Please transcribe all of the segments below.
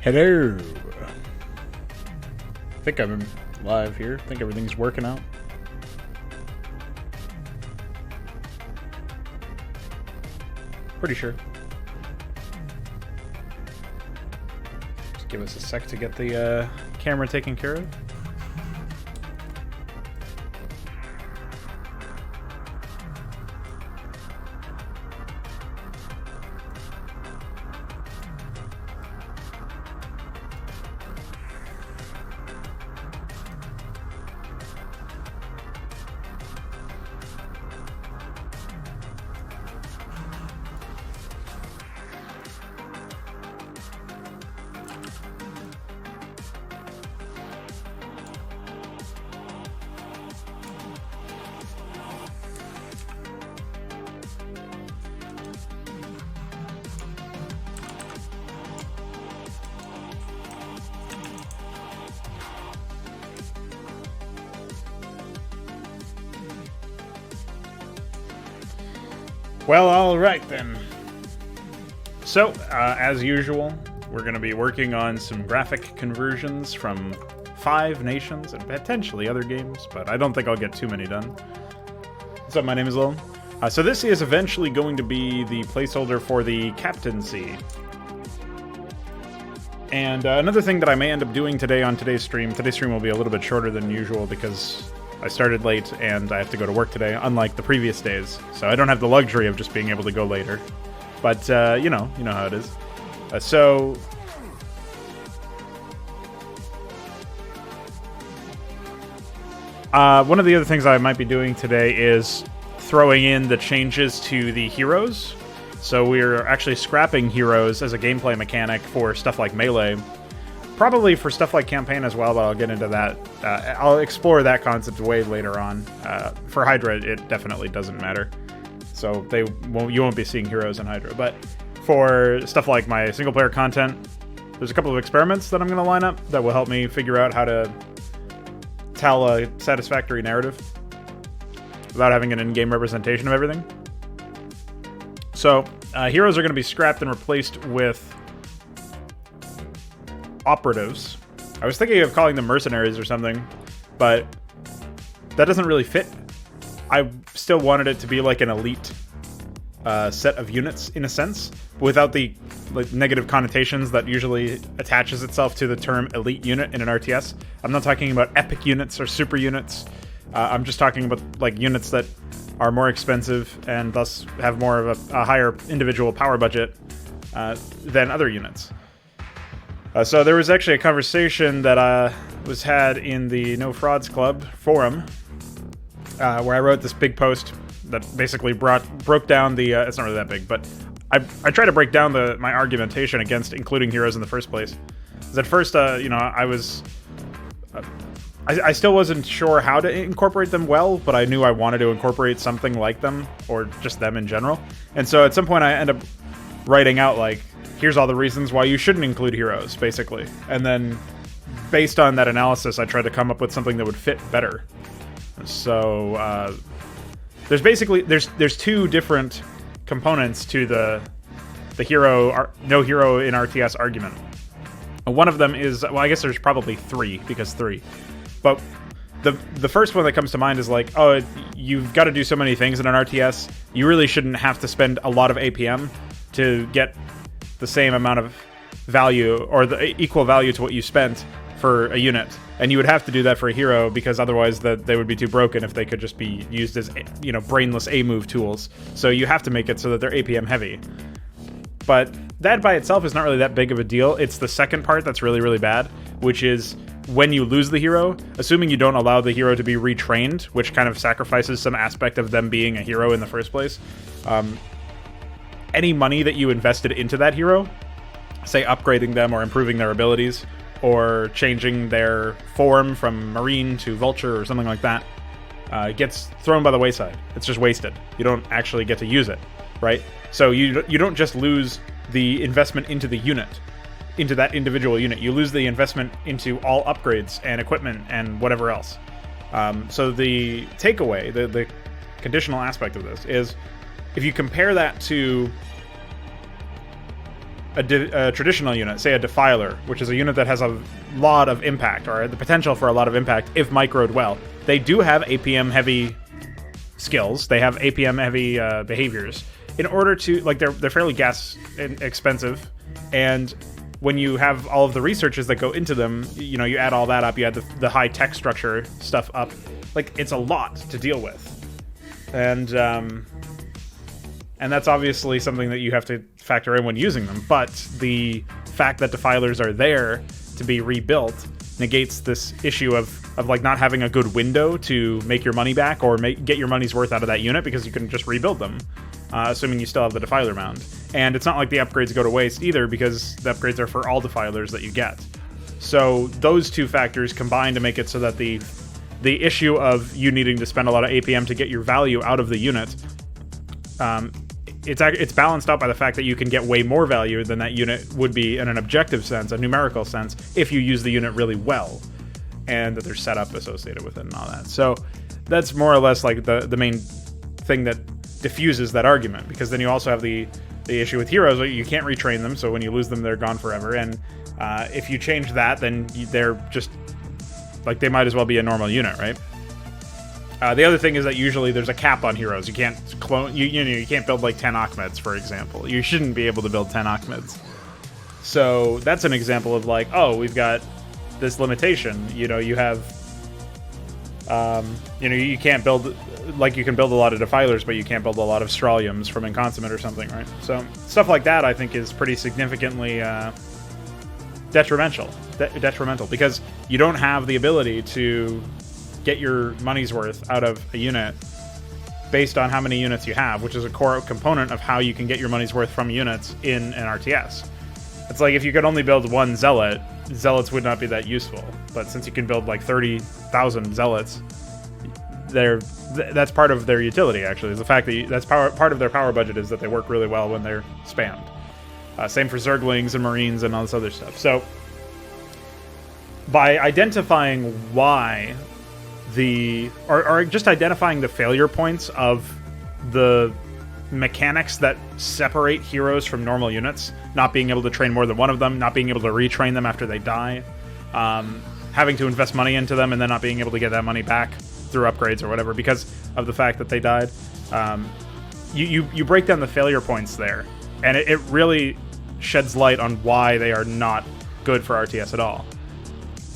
Hello. I think I'm live here. I think everything's working out. Pretty sure. Just give us a sec to get the camera taken care of. Well, alright then. So, as usual, we're going to be working on some graphic conversions from 5 nations and potentially other games, but I don't think I'll get too many done. What's up, my name is Lil. So this is eventually going to be the placeholder for the captaincy. And another thing that I may end up doing today on today's stream will be a little bit shorter than usual because I started late and I have to go to work today, unlike the previous days. So I don't have the luxury of just being able to go later. But, you know how it is. One of the other things I might be doing today is throwing in the changes to the heroes. So we're actually scrapping heroes as a gameplay mechanic for stuff like Melee. Probably for stuff like Campaign as well, but I'll get into that. I'll explore that concept way later on. For Hydra, it definitely doesn't matter. So you won't be seeing heroes in Hydra. But for stuff like my single-player content, there's a couple of experiments that I'm going to line up that will help me figure out how to tell a satisfactory narrative without having an in-game representation of everything. So, heroes are going to be scrapped and replaced with operatives. I was thinking of calling them mercenaries or something, but that doesn't really fit. I still wanted it to be like an elite set of units, in a sense, without the negative connotations that usually attaches itself to the term elite unit in an RTS. I'm not talking about epic units or super units. I'm just talking about like units that are more expensive and thus have more of a higher individual power budget than other units. So there was actually a conversation that was had in the No Frauds Club forum, where I wrote this big post that basically broke down the. It's not really that big, but I try to break down my argumentation against including heroes in the first place. Because at first, I still wasn't sure how to incorporate them well, but I knew I wanted to incorporate something like them, or just them in general. And so at some point, I end up writing out like, here's all the reasons why you shouldn't include heroes, basically. And then, based on that analysis, I tried to come up with something that would fit better. So, there's 2 different components to the no hero in RTS argument. One of them is, well, I guess there's probably 3, because 3. But the first one that comes to mind is like, oh, you've got to do so many things in an RTS, you really shouldn't have to spend a lot of APM to get the same amount of value or the equal value to what you spent for a unit, and you would have to do that for a hero because otherwise they would be too broken if they could just be used as brainless A move tools. So you have to make it so that they're APM heavy. But that by itself is not really that big of a deal. It's the second part that's really, really bad, which is when you lose the hero, assuming you don't allow the hero to be retrained, which kind of sacrifices some aspect of them being a hero in the first place. Any money that you invested into that hero, say upgrading them or improving their abilities, or changing their form from Marine to Vulture or something like that, gets thrown by the wayside. It's just wasted. You don't actually get to use it, right? So you don't just lose the investment into the unit, into that individual unit. You lose the investment into all upgrades and equipment and whatever else. So the takeaway, the conditional aspect of this is, if you compare that to a traditional unit, say a Defiler, which is a unit that has a lot of impact, or the potential for a lot of impact if microed well. They do have APM-heavy skills. They have APM-heavy behaviors. In order to, like, they're fairly gas expensive, and when you have all of the researches that go into them, you know, you add all that up, you add the high tech structure stuff up, like, it's a lot to deal with. And that's obviously something that you have to factor in when using them. But the fact that Defilers are there to be rebuilt negates this issue of like not having a good window to make your money back or get your money's worth out of that unit, because you can just rebuild them, assuming you still have the Defiler mount. And it's not like the upgrades go to waste either, because the upgrades are for all Defilers that you get. So those two factors combine to make it so that the issue of you needing to spend a lot of APM to get your value out of the unit, it's balanced out by the fact that you can get way more value than that unit would be in an objective sense, a numerical sense, if you use the unit really well, and that there's setup associated with it and all that. So that's more or less like the main thing that diffuses that argument, because then you also have the issue with heroes. You can't retrain them, so when you lose them, they're gone forever. And if you change that, then they're just like, they might as well be a normal unit, right? The other thing is that usually there's a cap on heroes. You can't clone. You can't build like 10 Achmeds, for example. You shouldn't be able to build 10 Achmeds. So that's an example of like, oh, we've got this limitation. You know, you have, you can't build, like, you can build a lot of Defilers, but you can't build a lot of Straliums from Inconsummate or something, right? So stuff like that, I think, is pretty significantly detrimental, because you don't have the ability to get your money's worth out of a unit based on how many units you have, which is a core component of how you can get your money's worth from units in an RTS. It's like if you could only build one Zealot, Zealots would not be that useful. But since you can build like 30,000 Zealots, that's part of their utility, actually, is the fact that that's part of their power budget is that they work really well when they're spammed. Same for Zerglings and Marines and all this other stuff. So by identifying why or just identifying the failure points of the mechanics that separate heroes from normal units, not being able to train more than one of them, not being able to retrain them after they die, having to invest money into them and then not being able to get that money back through upgrades or whatever because of the fact that they died, you break down the failure points there, and it really sheds light on why they are not good for RTS at all.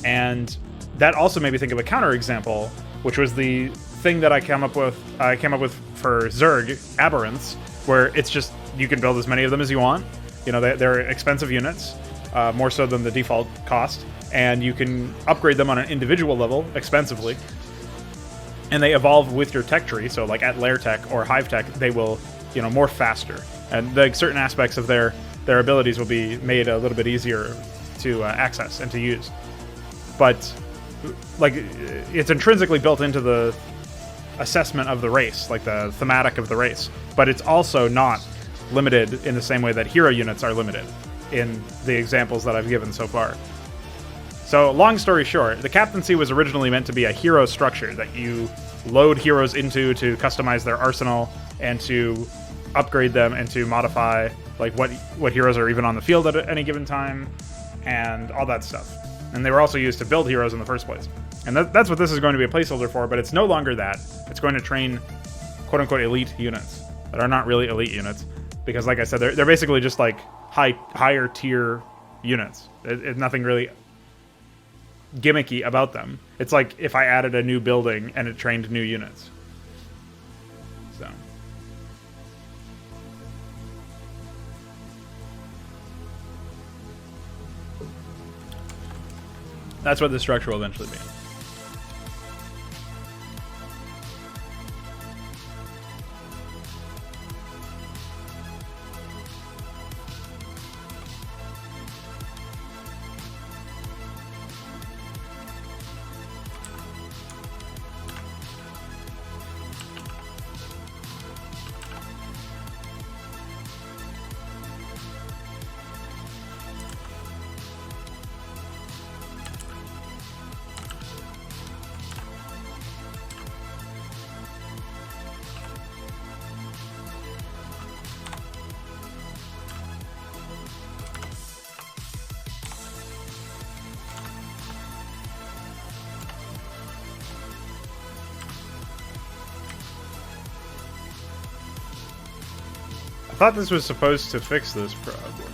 And that also made me think of a counterexample, which was the thing that I came up with for Zerg, Aberrants, where it's just, you can build as many of them as you want. You know, they're expensive units, more so than the default cost, and you can upgrade them on an individual level expensively. And they evolve with your tech tree, so like at Lair Tech or Hive Tech, they will, you know, morph faster. And certain aspects of their abilities will be made a little bit easier to access and to use. But like, it's intrinsically built into the assessment of the race, like the thematic of the race, but it's also not limited in the same way that hero units are limited in the examples that I've given so far. So long story short, the captaincy was originally meant to be a hero structure that you load heroes into to customize their arsenal and to upgrade them and to modify like what heroes are even on the field at any given time and all that stuff. And they were also used to build heroes in the first place. And that's what this is going to be a placeholder for, but it's no longer that. It's going to train quote-unquote elite units that are not really elite units. Because like I said, they're basically just like higher tier units. It's nothing really gimmicky about them. It's like if I added a new building and it trained new units. So that's what this structure will eventually be. thought this was supposed to fix this problem.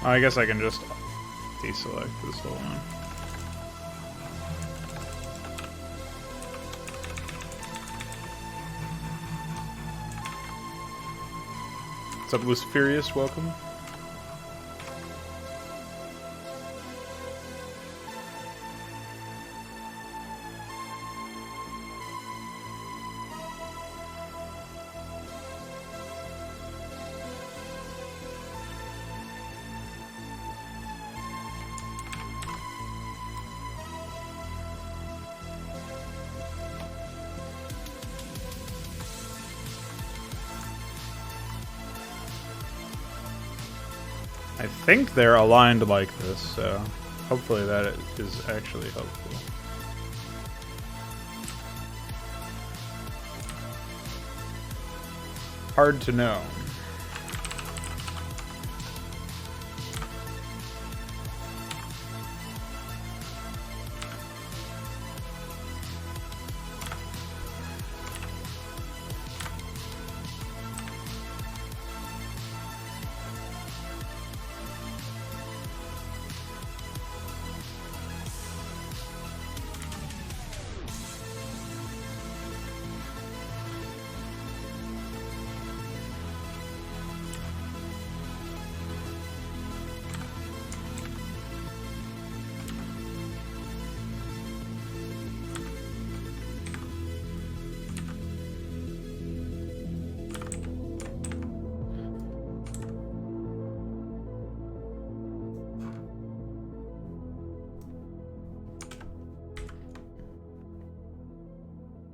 I guess I can just deselect this whole one. What's up, Luciferius? Welcome. I think they're aligned like this, so hopefully that is actually helpful. Hard to know.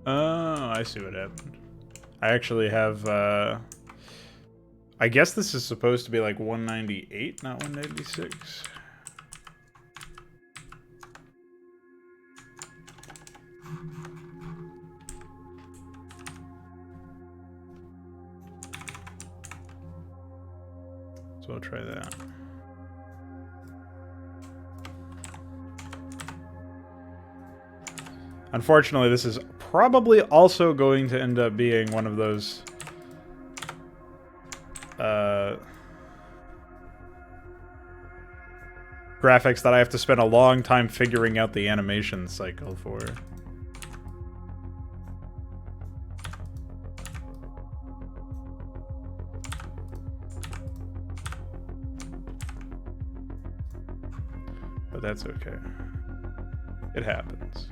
Oh, I see what happened. I actually have, I guess this is supposed to be like 198, not 196. So I'll try that. Unfortunately, this is probably also going to end up being one of those graphics that I have to spend a long time figuring out the animation cycle for. But that's okay. It happens.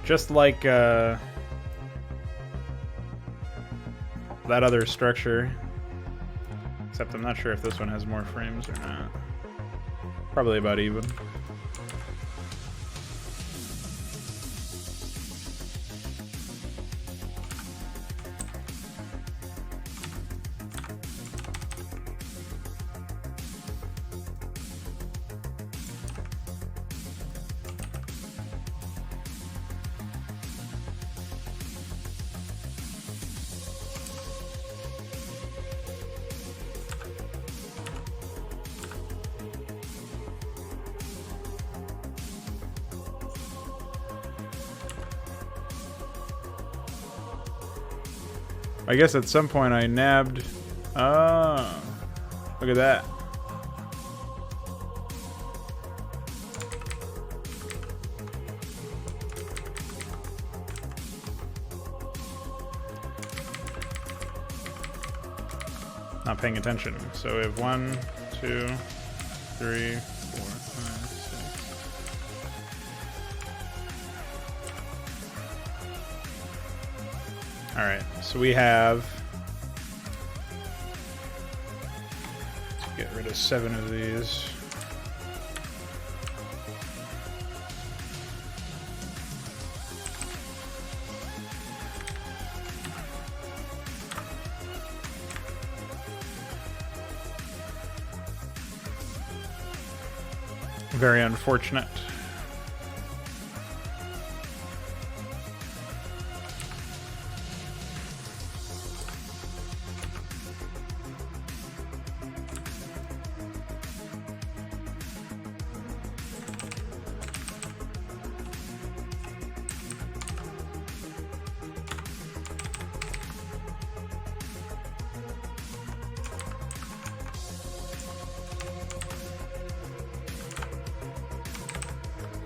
Just like that other structure. Except I'm not sure if this one has more frames or not. Probably about even. I guess at some point I nabbed... Oh, look at that. not paying attention. So we have 1, 2, 3, 4, 5, 6. All right, so we have. Get rid of 7 of these. Very unfortunate.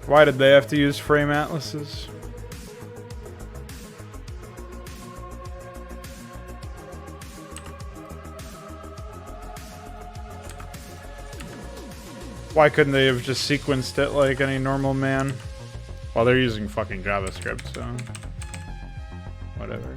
Why did they have to use frame atlases? Why couldn't they have just sequenced it like any normal man? Well, they're using fucking JavaScript, so whatever.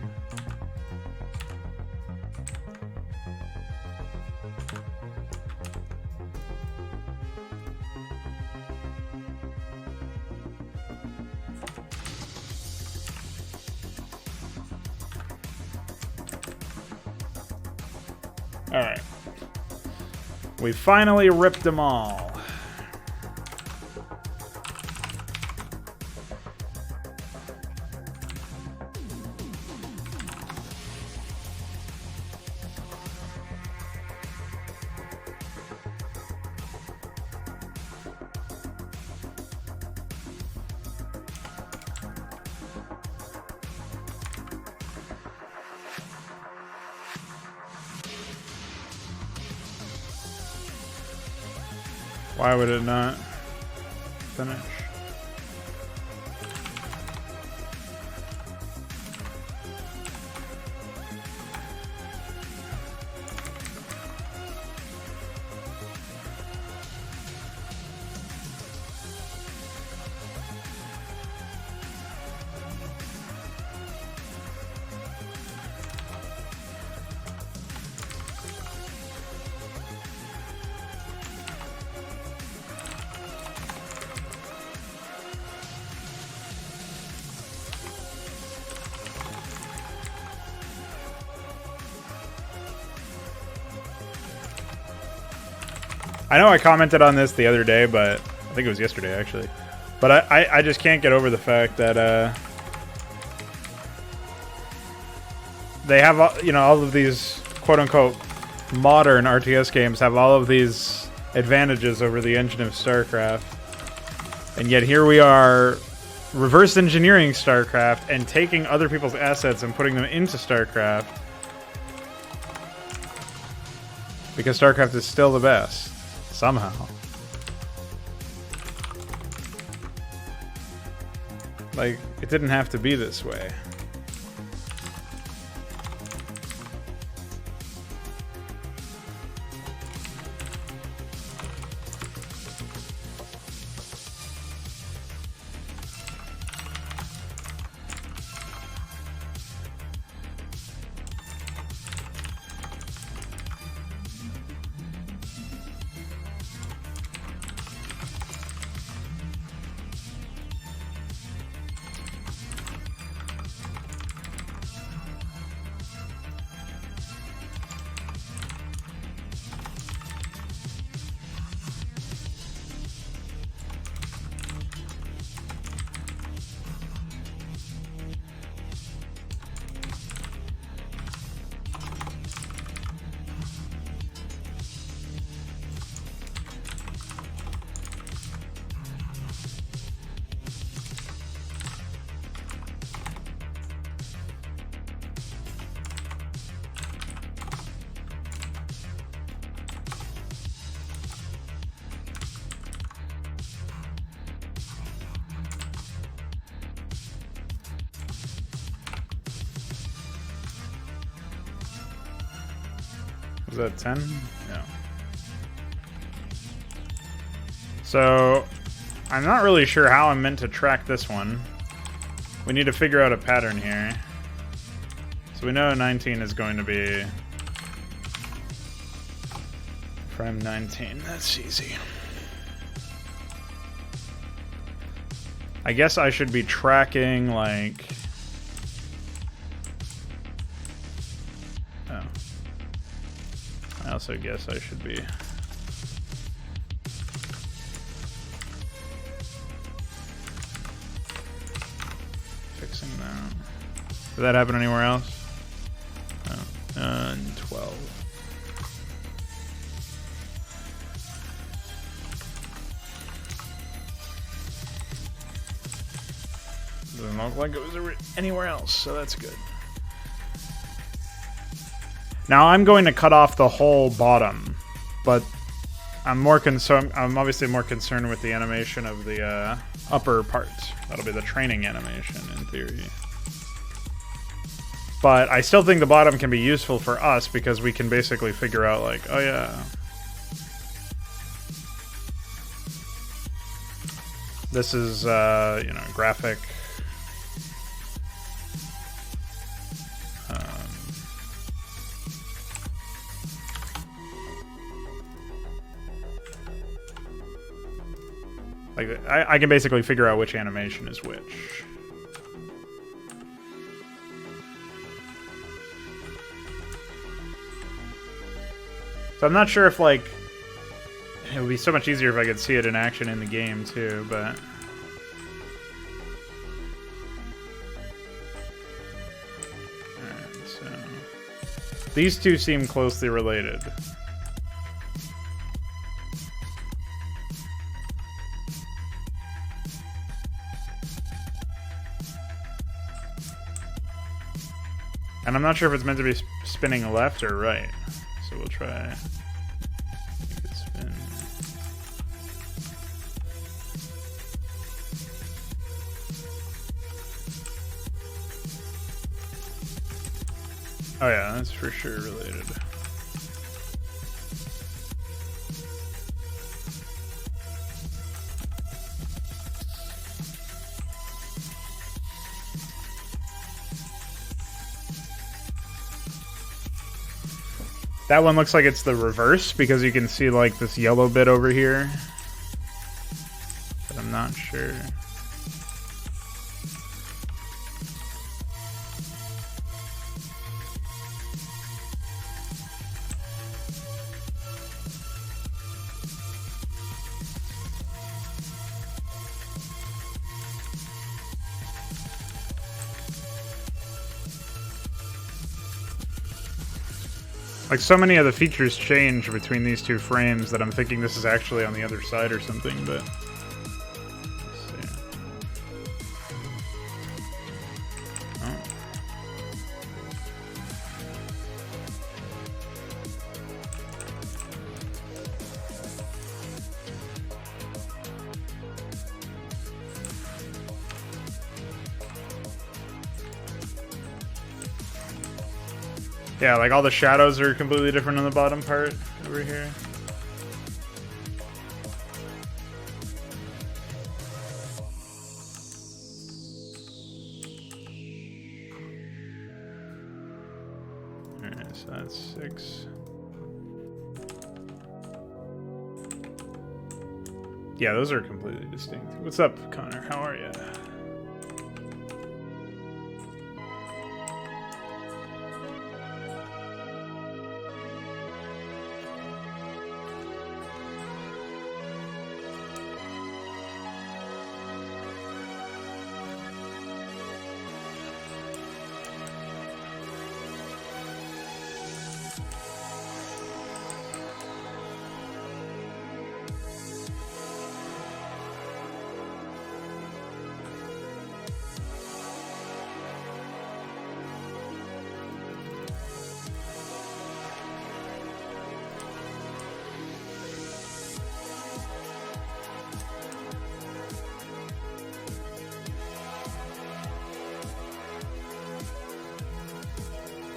Alright. We finally ripped them all. Why would it not finish? I know I commented on this the other day, but I think it was yesterday actually. But I just can't get over the fact that they have, you know, all of these quote-unquote modern RTS games have all of these advantages over the engine of Starcraft, and yet here we are reverse engineering Starcraft and taking other people's assets and putting them into Starcraft because Starcraft is still the best. Somehow. Like, it didn't have to be this way. Is that 10? No. So, I'm not really sure how I'm meant to track this one. We need to figure out a pattern here. So we know 19 is going to be prime 19. That's easy. I guess I should be tracking, like... Oh. I also guess I should be... fixing that. Did that happen anywhere else? Oh. 12. Doesn't look like it was anywhere else, so that's good. Now I'm going to cut off the whole bottom, but I'm more concerned. I'm obviously more concerned with the animation of the upper part. That'll be the training animation in theory. But I still think the bottom can be useful for us because we can basically figure out, like, oh yeah, this is you know, graphic. Like, I can basically figure out which animation is which. So I'm not sure if, like, it would be so much easier if I could see it in action in the game too, but... Alright, so... These two seem closely related. And I'm not sure if it's meant to be spinning left or right. So we'll try. Make it spin. Oh yeah, that's for sure related. That one looks like it's the reverse because you can see, like, this yellow bit over here. But I'm not sure. Like, so many of the features change between these two frames that I'm thinking this is actually on the other side or something, but... Let's see. Oh. Yeah, like all the shadows are completely different on the bottom part over here. Alright, so that's 6. Yeah, those are completely distinct. What's up, Connor? How are you?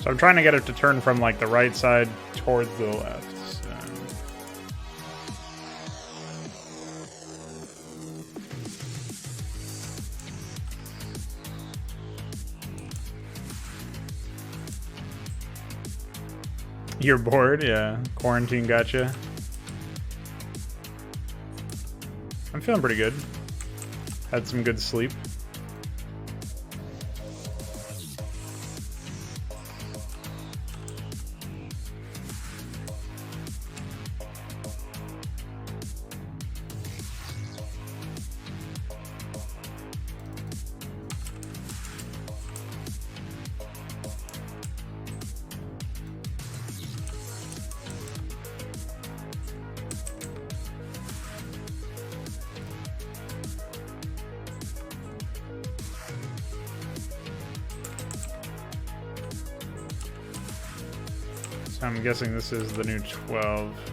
So I'm trying to get it to turn from like the right side towards the left. So. You're bored? Yeah. Quarantine gotcha. I'm feeling pretty good. Had some good sleep. So I'm guessing this is the new 12.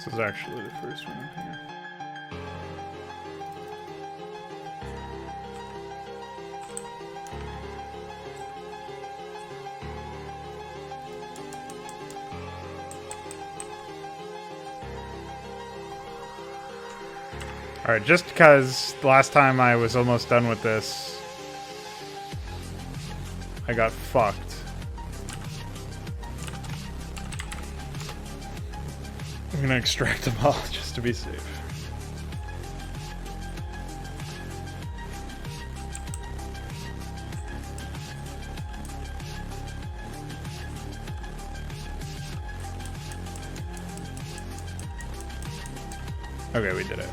This is actually the first one here. Alright, just because last time I was almost done with this, I got fucked. I'm gonna extract them all just to be safe. Okay, we did it.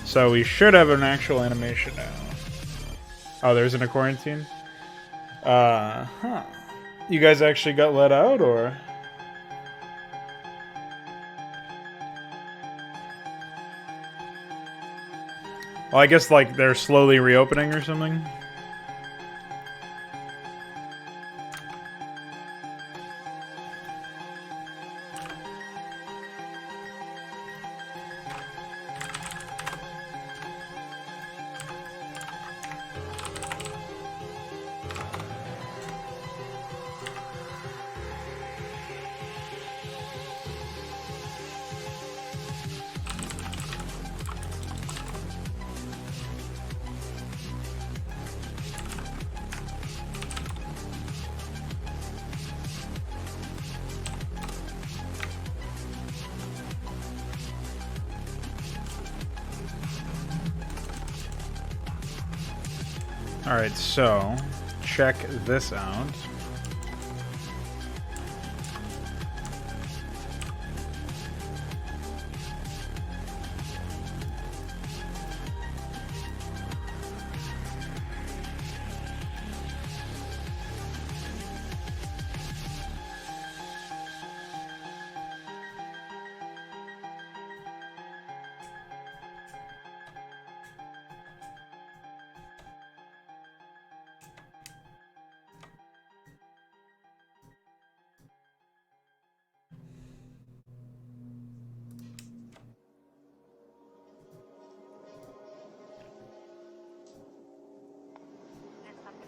So we should have an actual animation now. Oh, there isn't a quarantine? Huh. You guys actually got let out, or? Well, I guess, like, they're slowly reopening or something? Alright, so check this out.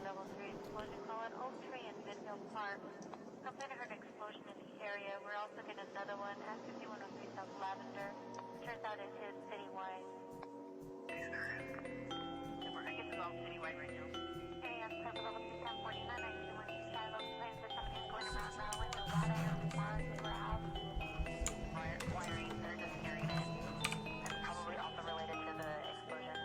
Level 3 is closing call at Oak Tree and Midville Park. complaint heard an explosion in the area. We're also getting another one at 5103 South Lavender. Turns out it hit citywide. We're getting all citywide right now. Hey, I'm Club Level 1049. I see one East Side Level claims that something's going around now with the data and response to our house. Wiring, they're just hearing it. And probably also related to the explosion.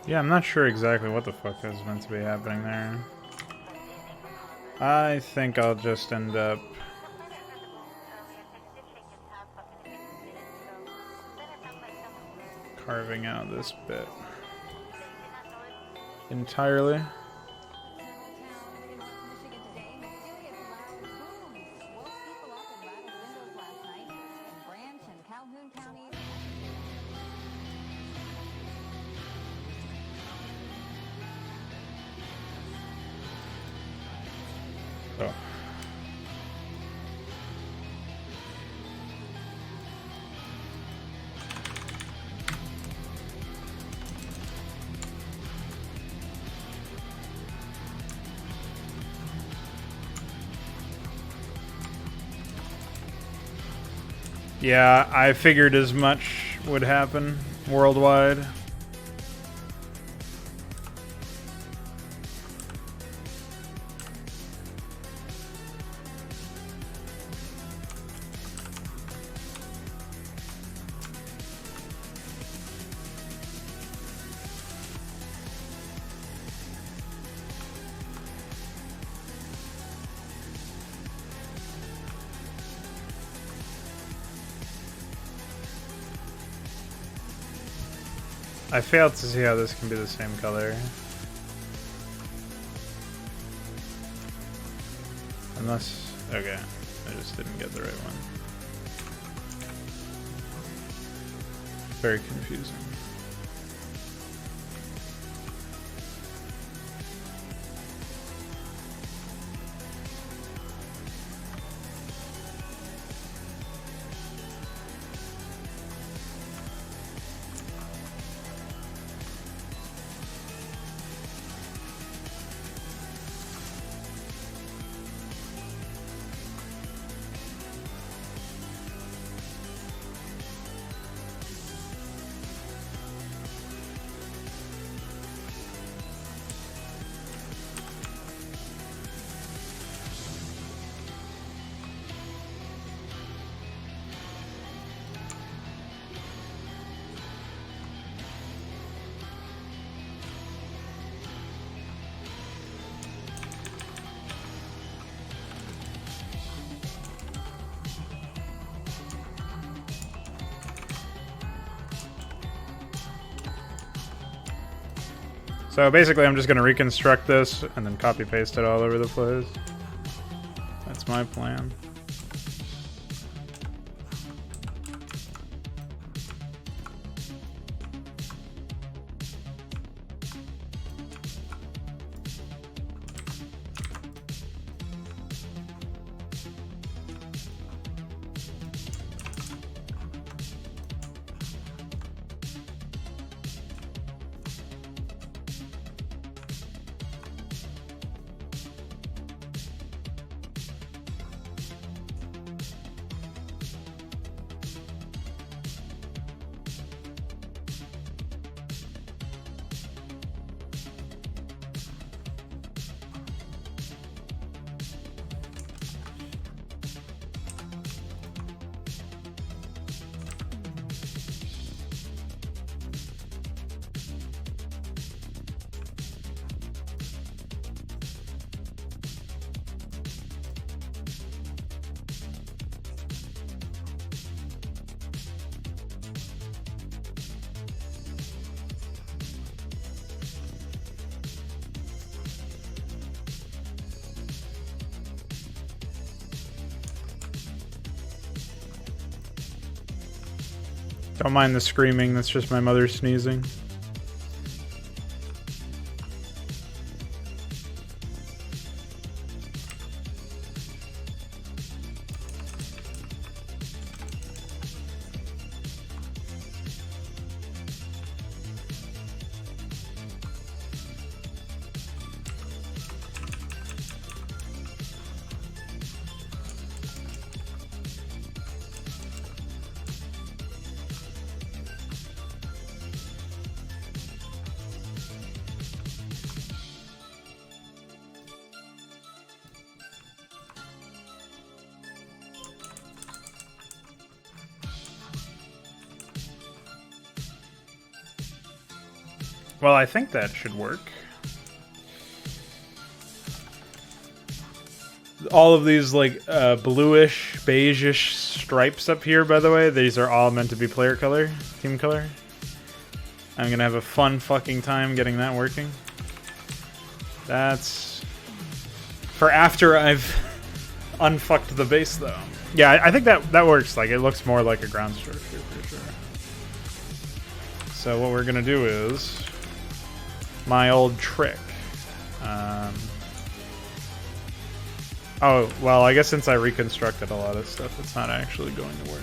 Yeah, I'm not sure exactly what the fuck is meant to be happening there. I think I'll just end up carving out this bit entirely. Oh. Yeah, I figured as much would happen worldwide. I failed to see how this can be the same color. Unless... okay, I just didn't get the right one. Very confusing. So basically I'm just going to reconstruct this and then copy paste it all over the place. That's my plan. Don't mind the screaming, that's just my mother sneezing. Well, I think that should work. All of these, like, bluish, beige-ish stripes up here, by the way, these are all meant to be player color, team color. I'm gonna have a fun fucking time getting that working. That's... for after I've unfucked the base, though. Yeah, I think that works. Like, it looks more like a ground structure, for sure. So what we're gonna do is... my old trick. Oh, well, I guess since I reconstructed a lot of stuff, it's not actually going to work.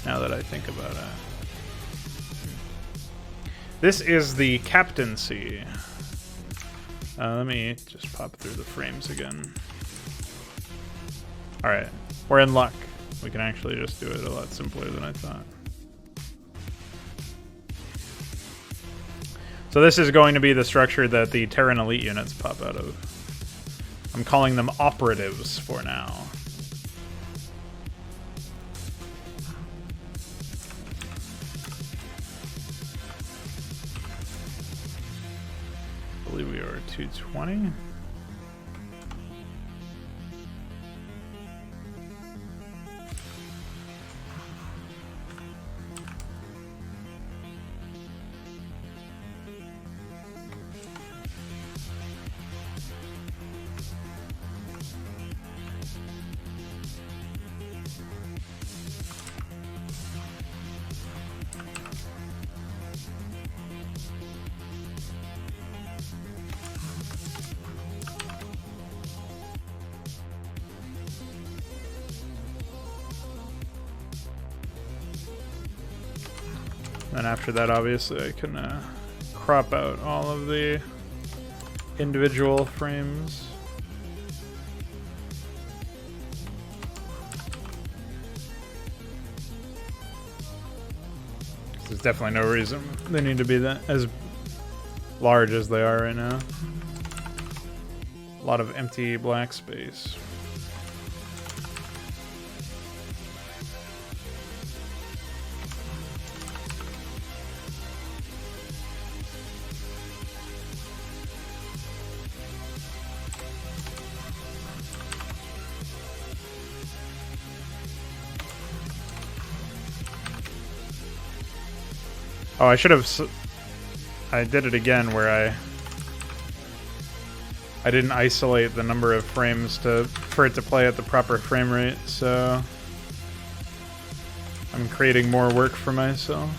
Now that I think about it. This is the captaincy. Let me just pop through the frames again. Alright, we're in luck. We can actually just do it a lot simpler than I thought. So this is going to be the structure that the Terran Elite units pop out of. I'm calling them operatives for now. I believe we are 220. And after that, obviously, I can crop out all of the individual frames. There's definitely no reason they need to be that as large as they are right now. A lot of empty black space. Oh, I should have... I did it again where I didn't isolate the number of frames for it to play at the proper frame rate, so... I'm creating more work for myself.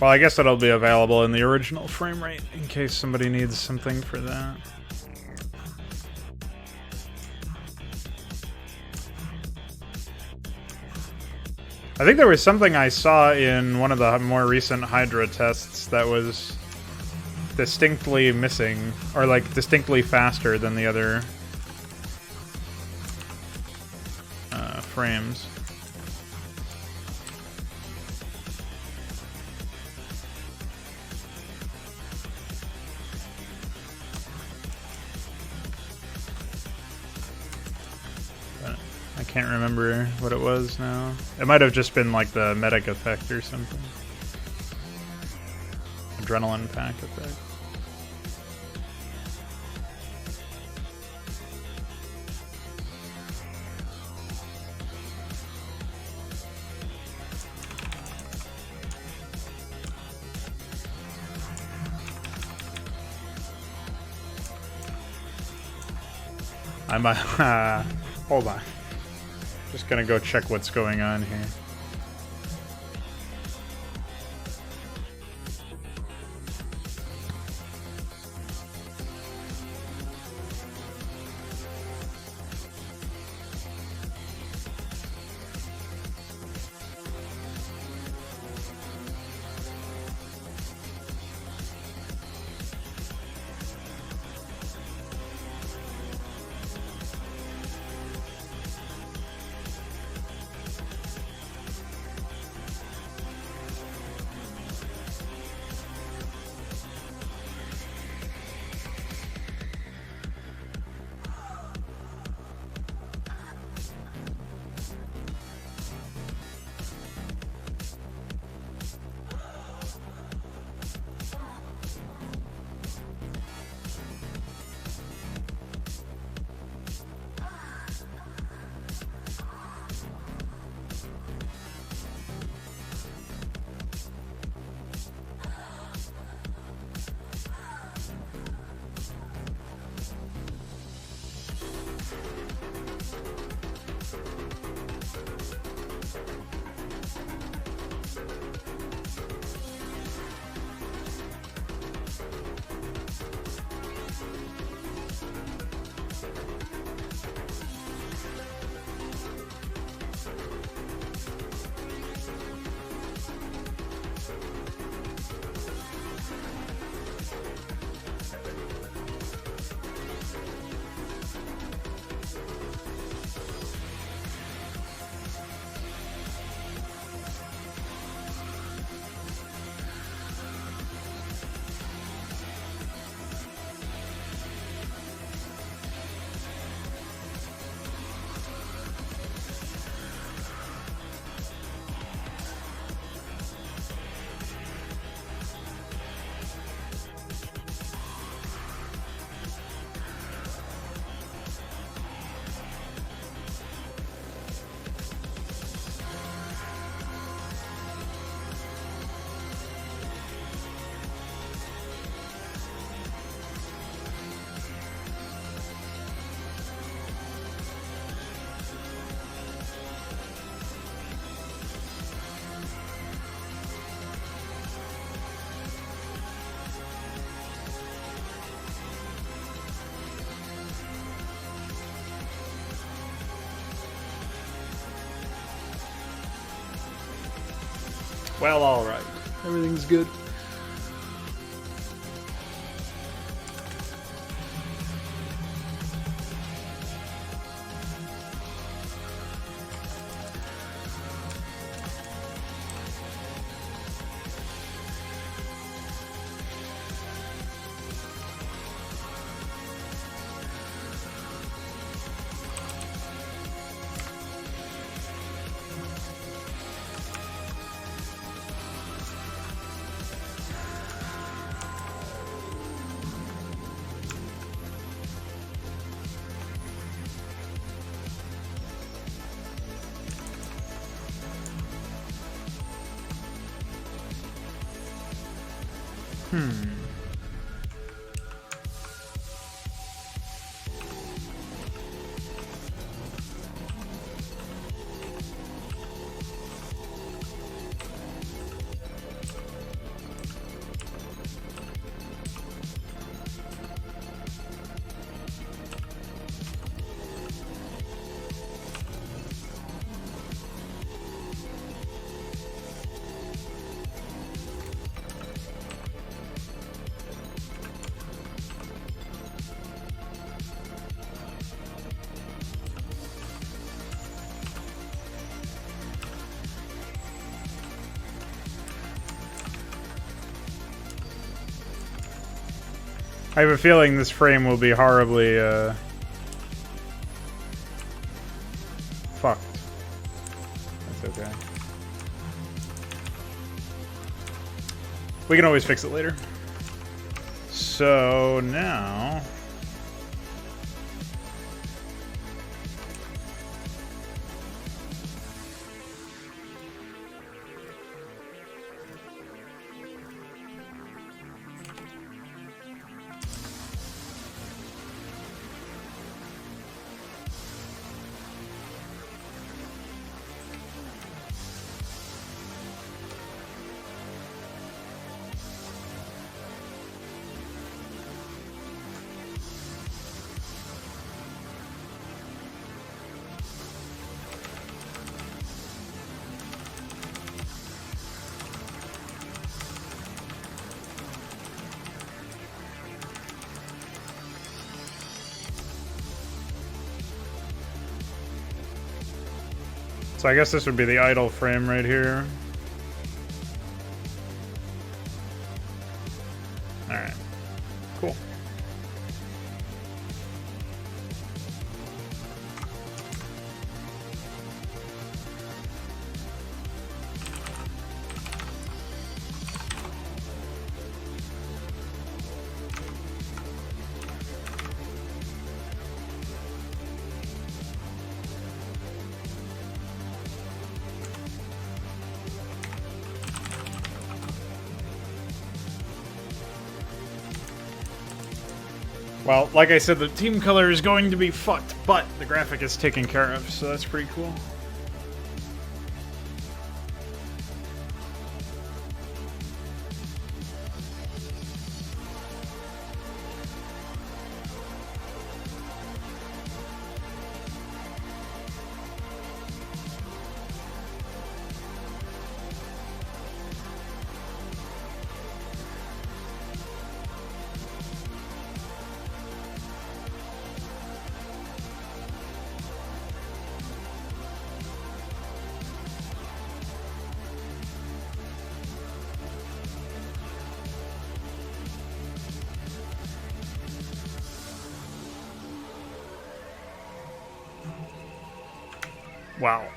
Well, I guess it'll be available in the original frame rate in case somebody needs something for that. I think there was something I saw in one of the more recent Hydra tests that was distinctly missing, or like distinctly faster than the other frames. I can't remember what it was now. It might have just been like the medic effect or something. Adrenaline pack effect. I'm hold on. Just gonna go check what's going on here. Well, alright. Everything's good. I have a feeling this frame will be horribly, fucked. That's okay. We can always fix it later. So now... So I guess this would be the idle frame right here. Alright. Cool. Well, like I said, the team color is going to be fucked, but the graphic is taken care of, so that's pretty cool. Wow.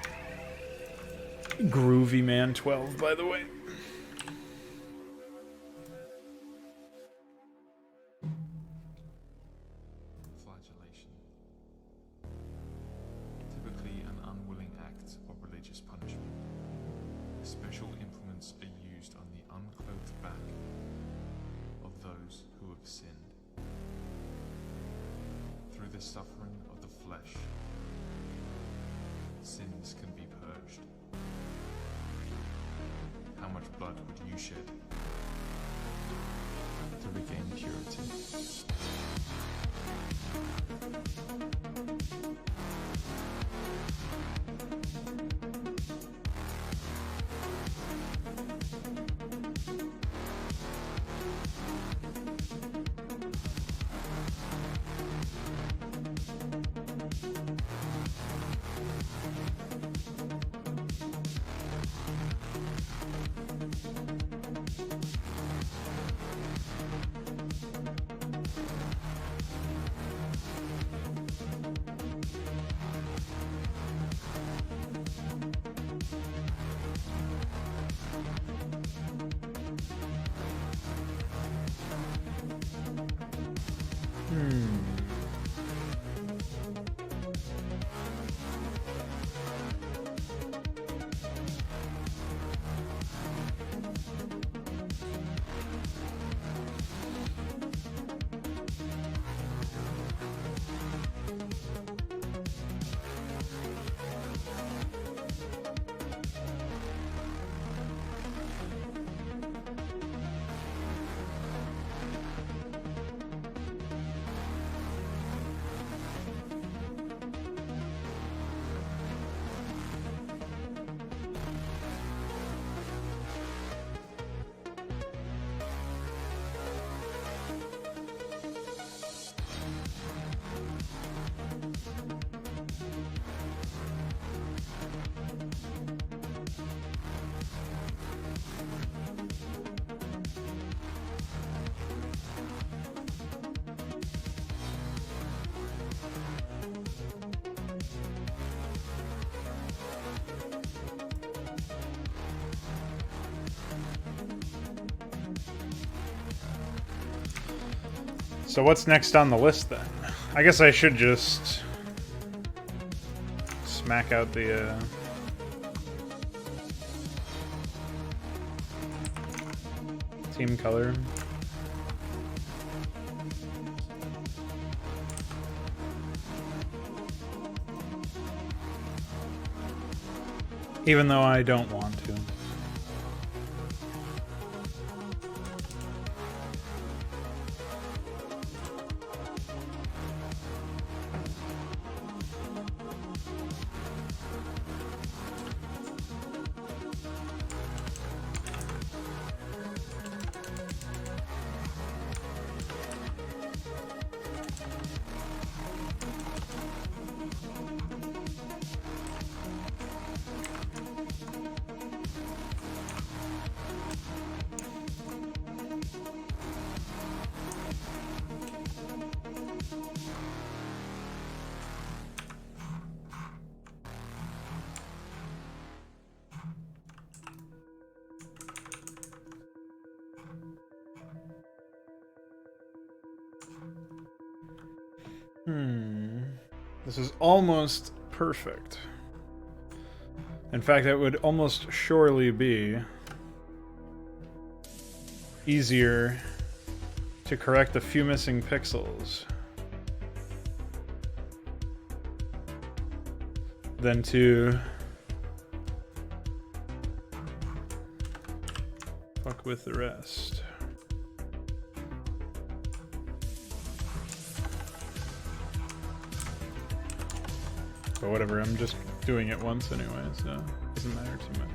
Groovy Man 12, by the way. Flagellation. Typically an unwilling act of religious punishment. Special implements are used on the unclothed back of those who have sinned. Through the suffering of the flesh, sins can be purged. How much blood would you shed to regain purity? So what's next on the list then? I guess I should just smack out the team color. Even though I don't want to. This is almost perfect. In fact, it would almost surely be easier to correct a few missing pixels than to fuck with the rest. But whatever, I'm just doing it once anyway, so it doesn't matter too much.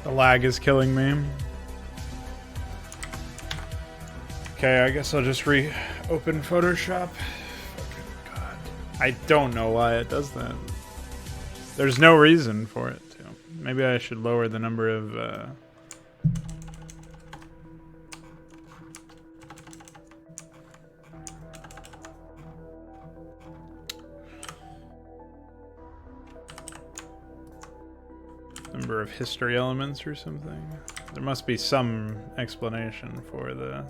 The lag is killing me. Okay, I guess I'll just reopen Photoshop. Fucking God. I don't know why it does that. There's no reason for it to. Maybe I should lower the number of history elements or something. There must be some explanation for the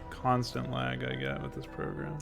constant lag I get with this program.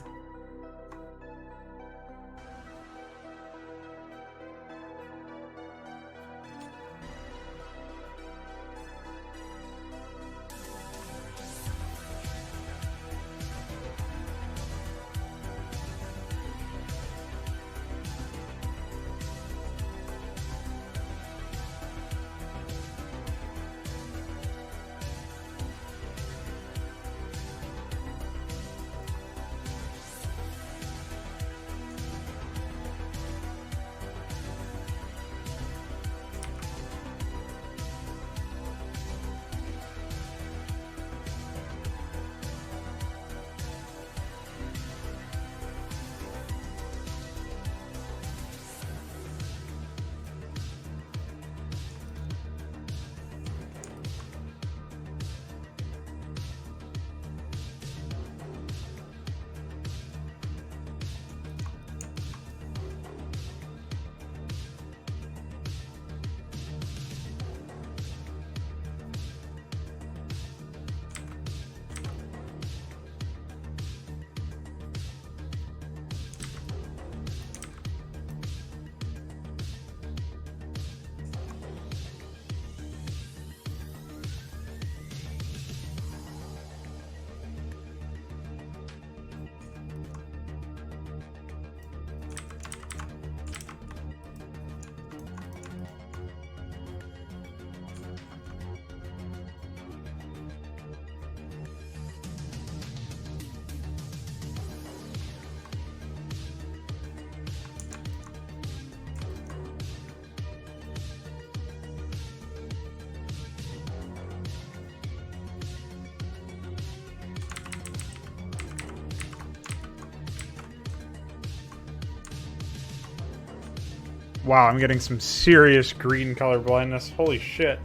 Wow, I'm getting some serious green color blindness. Holy shit.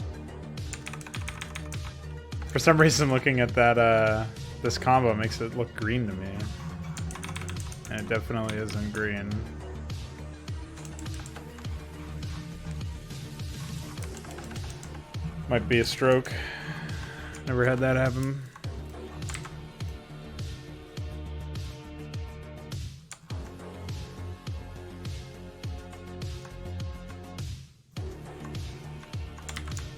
For some reason, looking at that, this combo makes it look green to me. And it definitely isn't green. Might be a stroke. Never had that happen.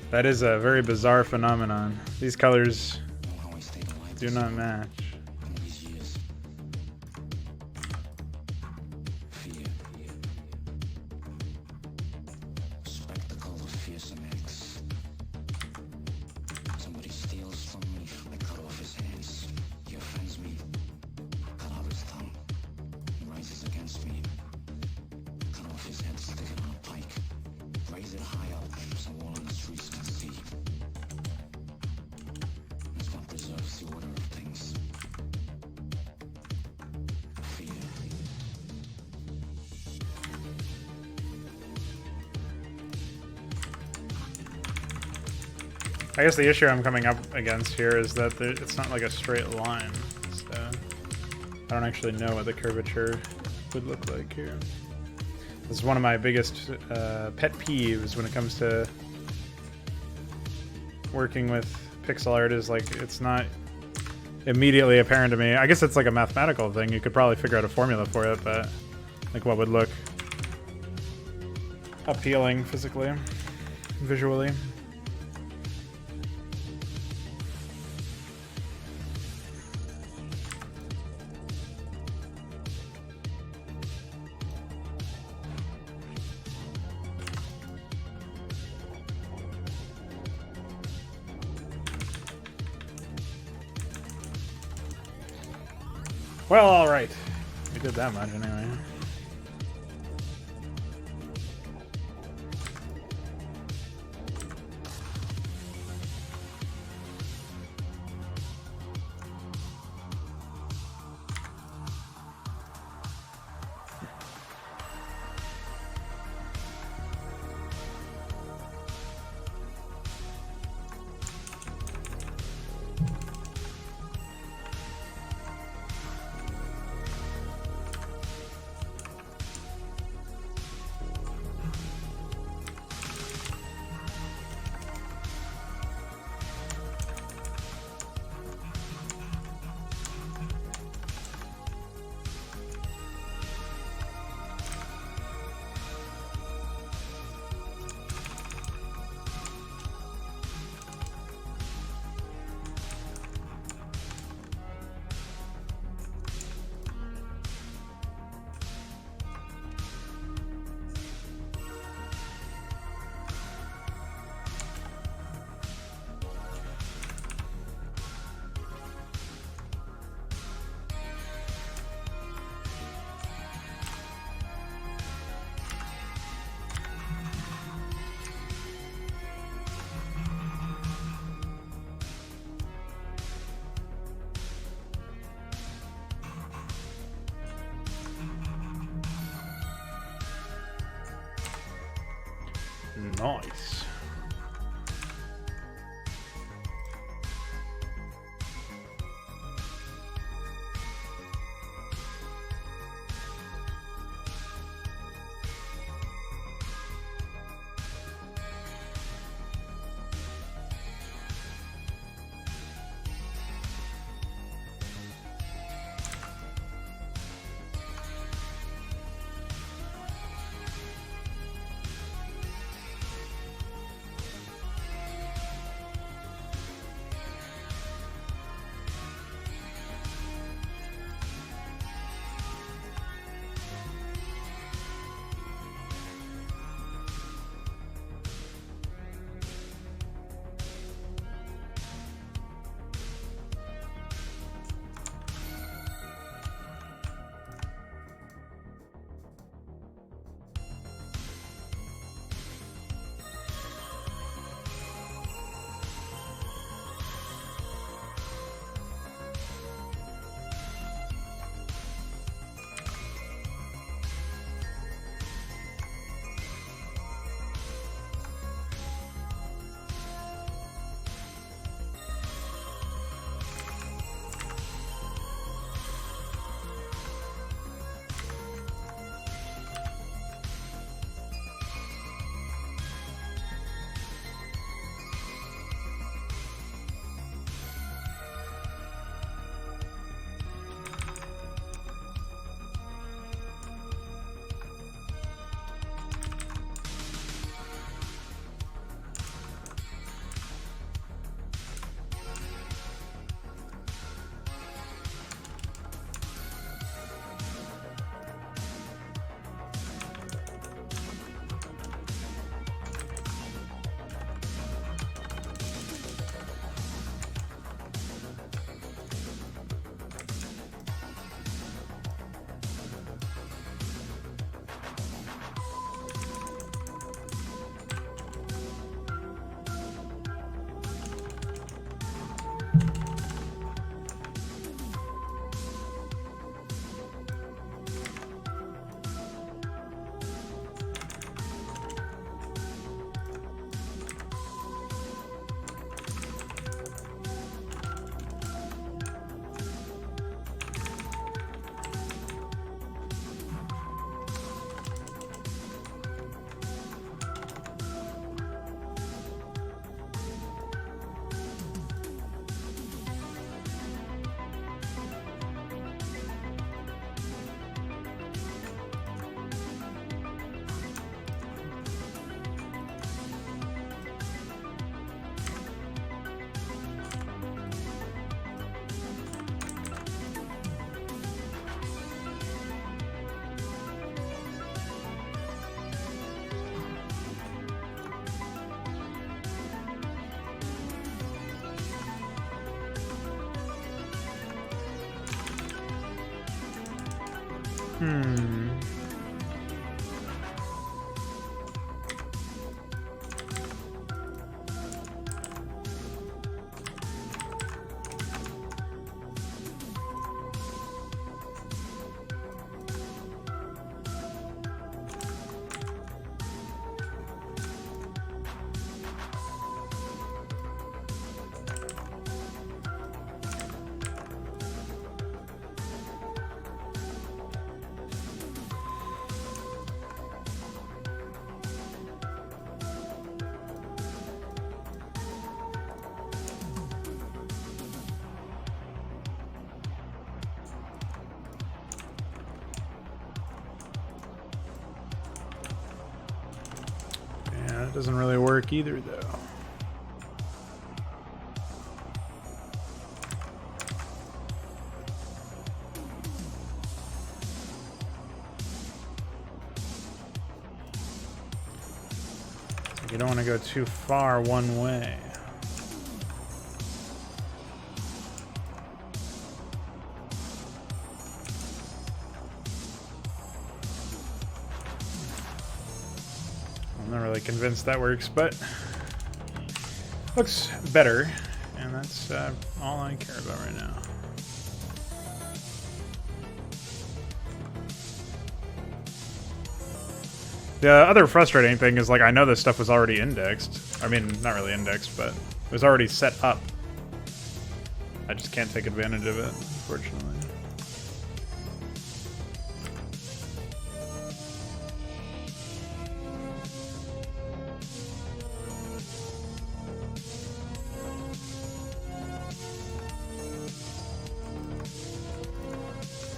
That is a very bizarre phenomenon. These colors do not match. I guess the issue I'm coming up against here is that it's not like a straight line, so I don't actually know what the curvature would look like here. This is one of my biggest pet peeves when it comes to working with pixel art, is like it's not immediately apparent to me. I guess it's like a mathematical thing. You could probably figure out a formula for it, but like what would look appealing physically, visually. Well, alright. We did that much anyway. Nice. Hmm. Yeah, it doesn't really work either, though. You don't want to go too far one way. I'm not really convinced that works, but looks better, and that's all I care about right now. The other frustrating thing is, like, I know this stuff was already indexed. I mean, not really indexed, but it was already set up. I just can't take advantage of it, unfortunately.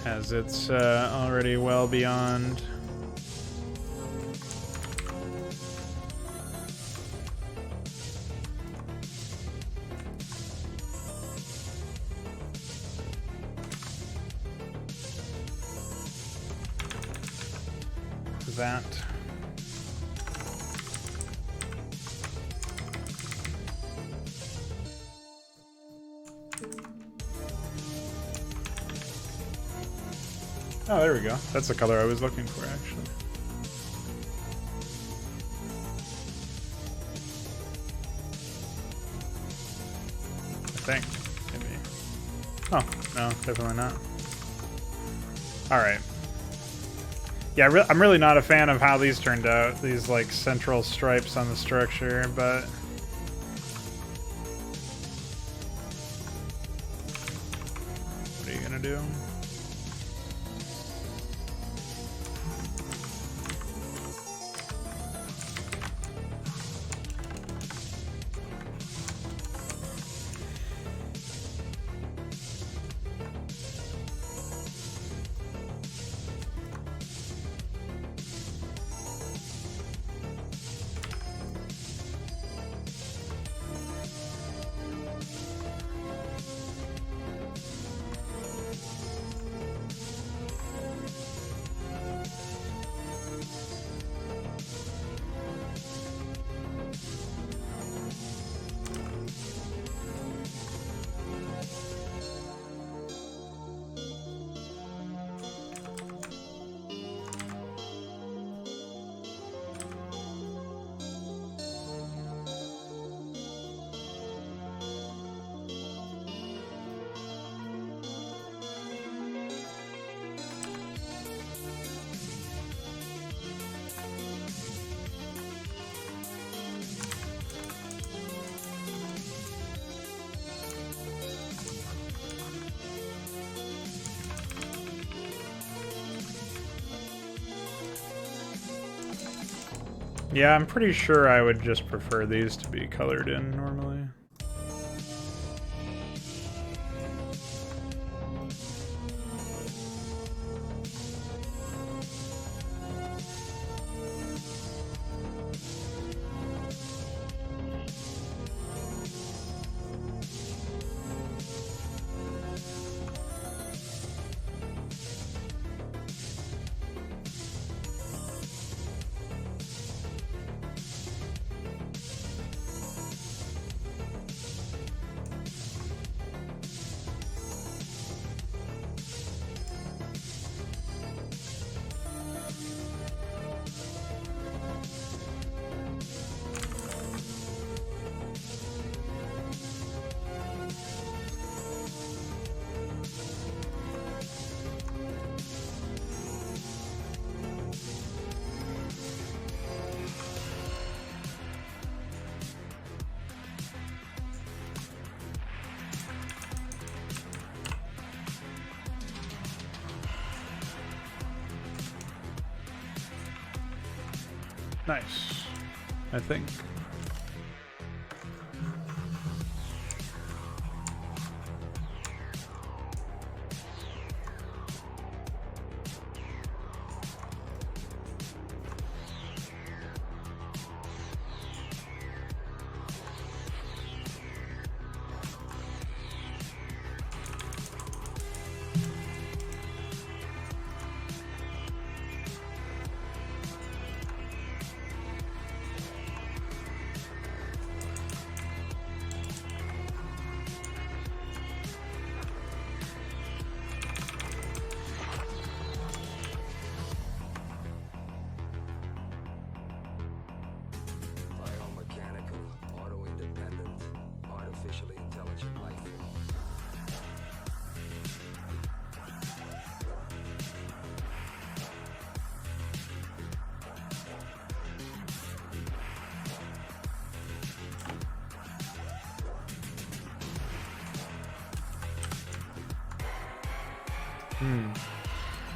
As it's already well beyond. That. Oh, there we go. That's the color I was looking for, actually. I think. Maybe. Oh, no, definitely not. Alright. Yeah, I'm really not a fan of how these turned out. These, like, central stripes on the structure, but... what are you gonna do? Yeah, I'm pretty sure I would just prefer these to be colored in normally. Nice. I think. Biomechanical, auto-independent, artificially intelligent life form.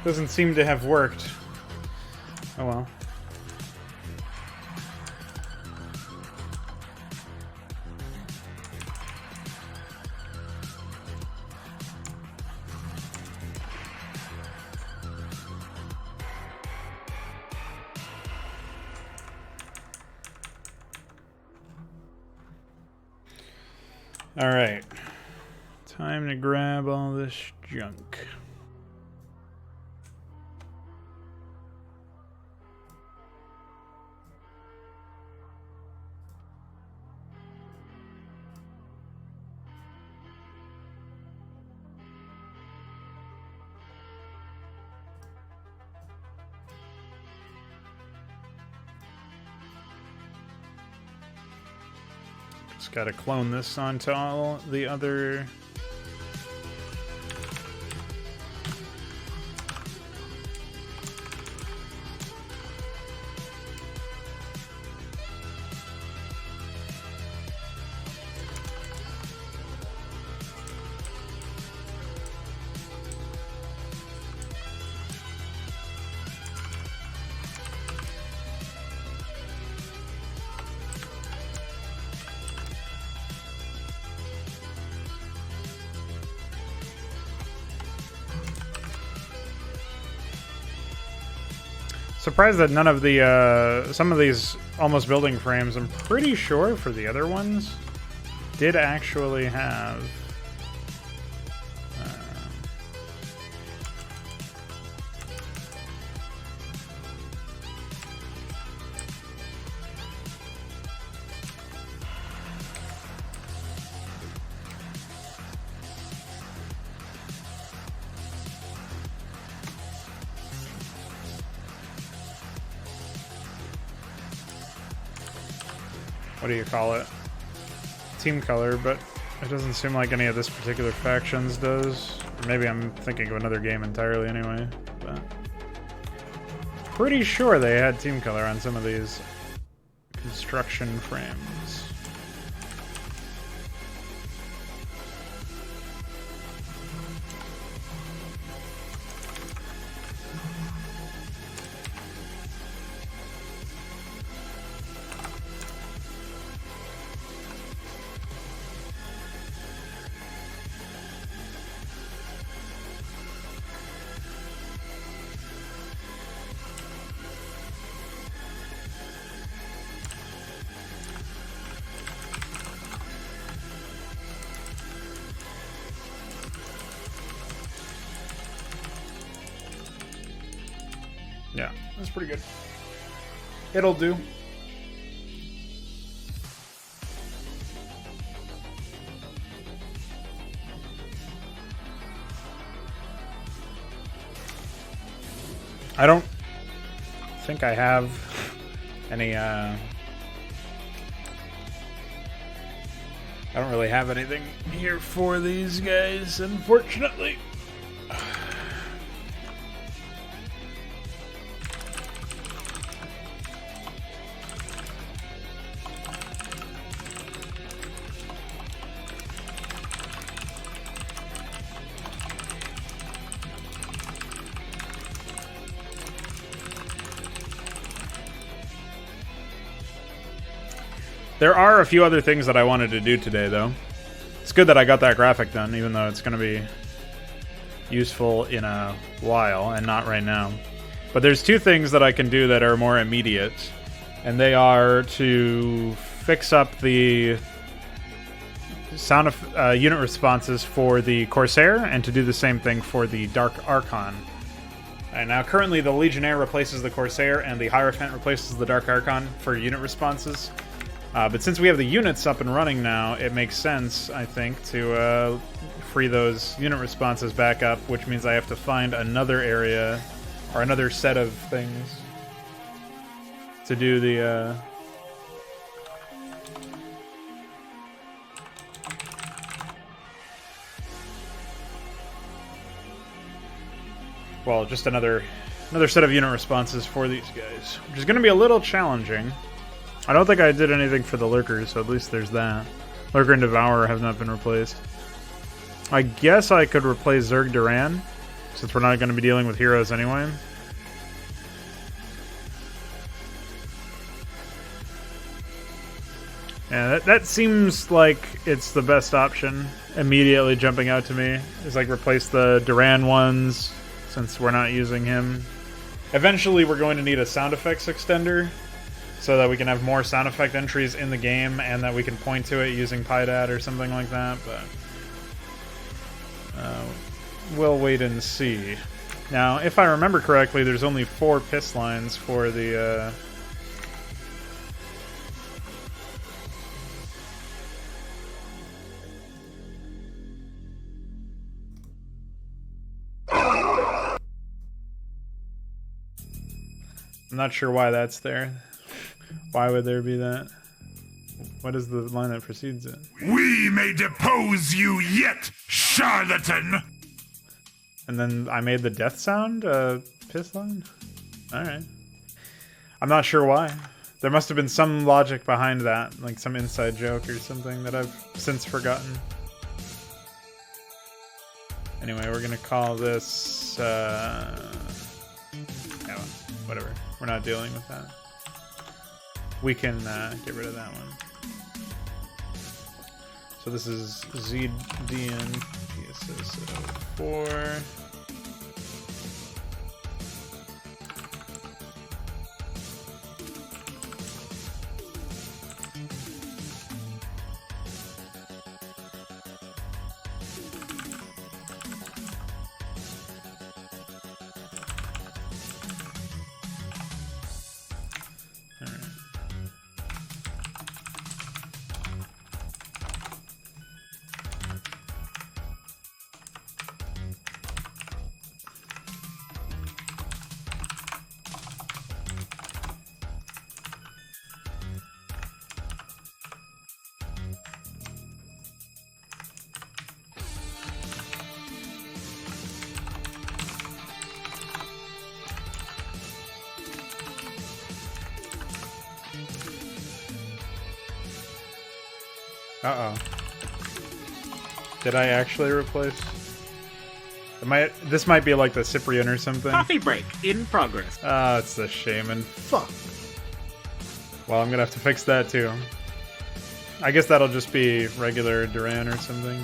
Doesn't seem to have worked. Oh well. All right. Time to grab all this junk. Just gotta clone this onto all the other. Surprised that none of the, some of these almost building frames, I'm pretty sure for the other ones, did actually have... what do you call it? Team color, but it doesn't seem like any of this particular factions does. Or maybe I'm thinking of another game entirely anyway, but pretty sure they had team color on some of these construction frames. Yeah, that's pretty good. It'll do. I don't think I have any, I don't really have anything here for these guys, unfortunately. There are a few other things that I wanted to do today, though. It's good that I got that graphic done, even though it's going to be useful in a while and not right now. But there's two things that I can do that are more immediate, and they are to fix up the sound of unit responses for the Corsair and to do the same thing for the Dark Archon. And now currently the Legionnaire replaces the Corsair and the Hierophant replaces the Dark Archon for unit responses. But since we have the units up and running now, it makes sense, I think, to free those unit responses back up, which means I have to find another area or another set of things to do the well, just another set of unit responses for these guys, which is going to be a little challenging. I don't think I did anything for the Lurkers, so at least there's that. Lurker and Devourer have not been replaced. I guess I could replace Zerg Duran, since we're not going to be dealing with heroes anyway. Yeah, that seems like it's the best option. Immediately jumping out to me is like replace the Duran ones, since we're not using him. Eventually we're going to need a sound effects extender, so that we can have more sound effect entries in the game and that we can point to it using PyDat or something like that, but we'll wait and see. Now, if I remember correctly, there's only 4 piss lines for the I'm not sure why that's there. Why would there be that? What is the line that precedes it? We may depose you yet, charlatan! And then I made the death sound piss line? Alright. I'm not sure why. There must have been some logic behind that, like some inside joke or something that I've since forgotten. Anyway, we're gonna call this yeah, well, whatever. We're not dealing with that. We can get rid of that one. So this is ZDN PSS04. Uh-oh. Did I actually replace? This might be like the Cyprian or something. Coffee break in progress. Ah, it's the Shaman. Fuck. Well, I'm gonna have to fix that too. I guess that'll just be regular Duran or something.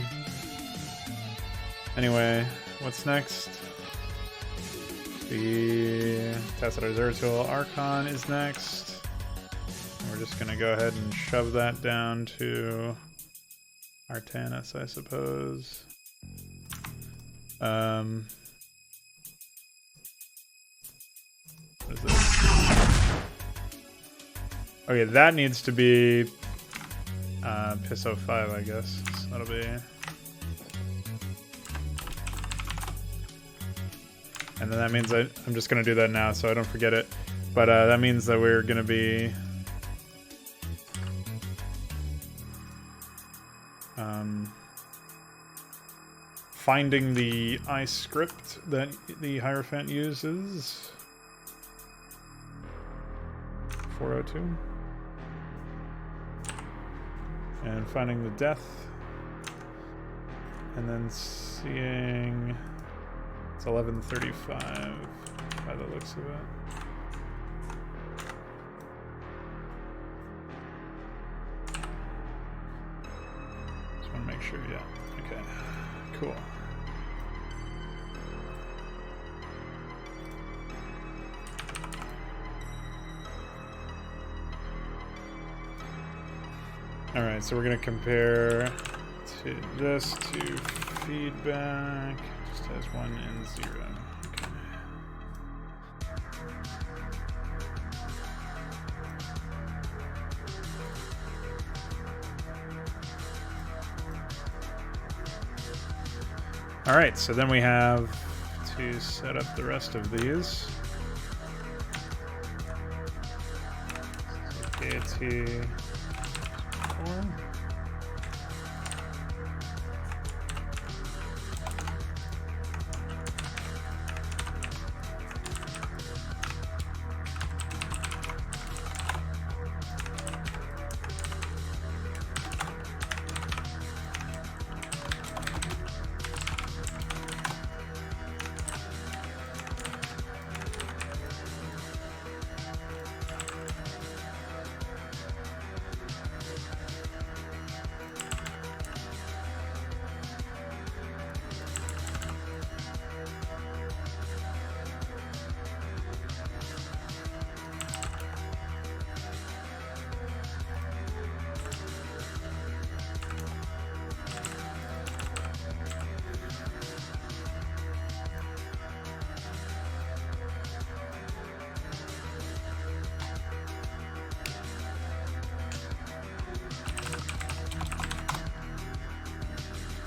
Anyway, what's next? The Tassadar Zeratul Archon is next. And we're just gonna go ahead and shove that down to Artanis, I suppose. What is this? Okay, that needs to be Piss 05, I guess. So that'll be... And then that means I'm just going to do that now so I don't forget it. But that means that we're going to be... finding the iScript that the Hierophant uses. 402. And finding the death. And then seeing... It's 11:35 by the looks of it. sure, yeah. Okay. Cool. Alright, so we're gonna compare to this to feedback. Just has 1 and 0. Okay. Alright, so then we have to set up the rest of these. KT4.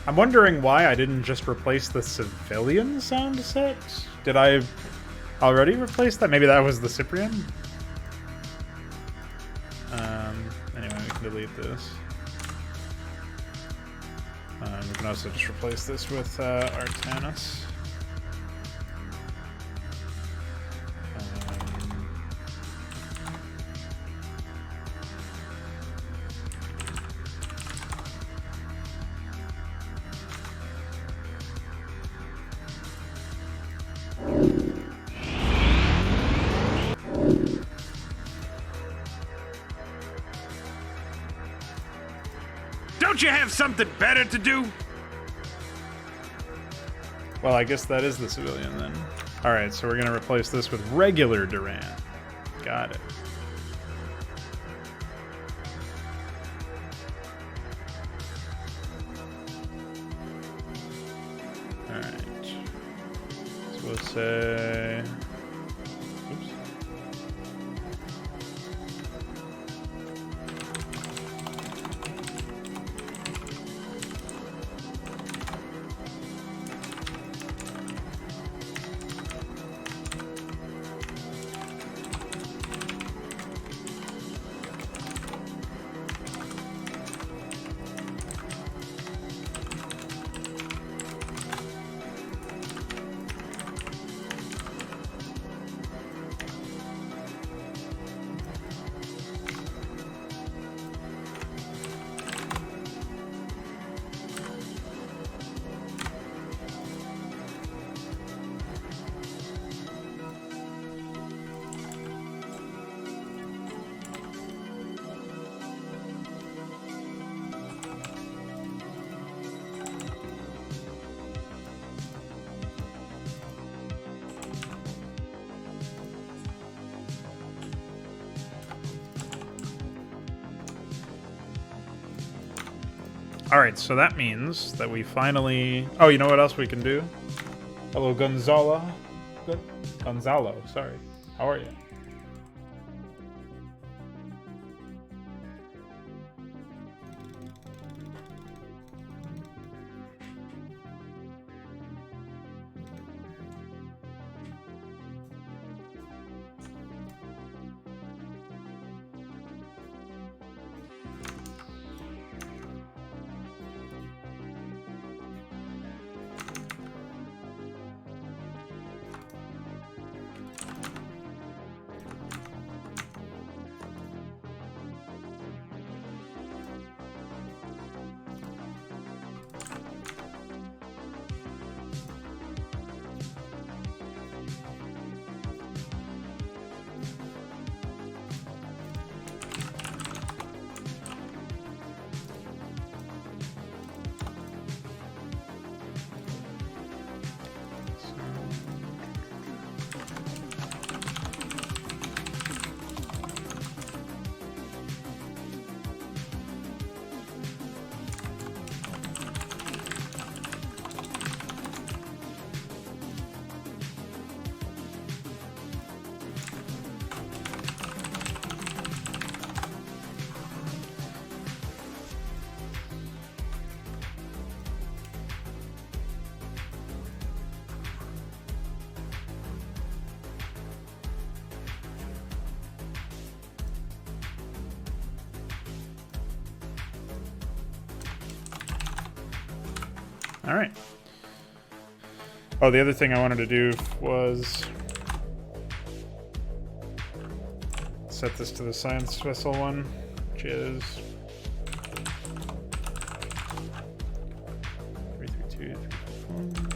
I'm wondering why I didn't just replace the civilian sound set. Did I already replace that? Maybe that was the Cyprian? Anyway, we can delete this. We can also just replace this with Artanis. Don't you have something better to do? Well, I guess that is the civilian then. Alright, so we're going to replace this with regular Duran. Got it. Alright. So we'll say... Oops. Alright, so that means that we finally... Oh, you know what else we can do? Hello, Gonzalo. Gonzalo, sorry. How are you? All right. Oh, the other thing I wanted to do was set this to the science vessel one, which is 332, 344.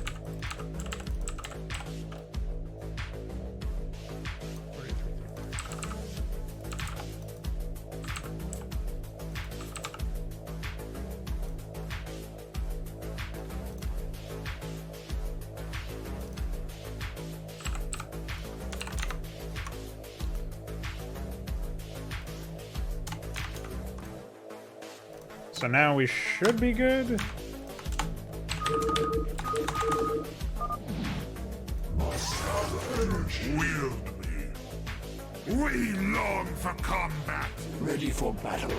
So now we should be good. Wield me. We long for combat. Ready for battle.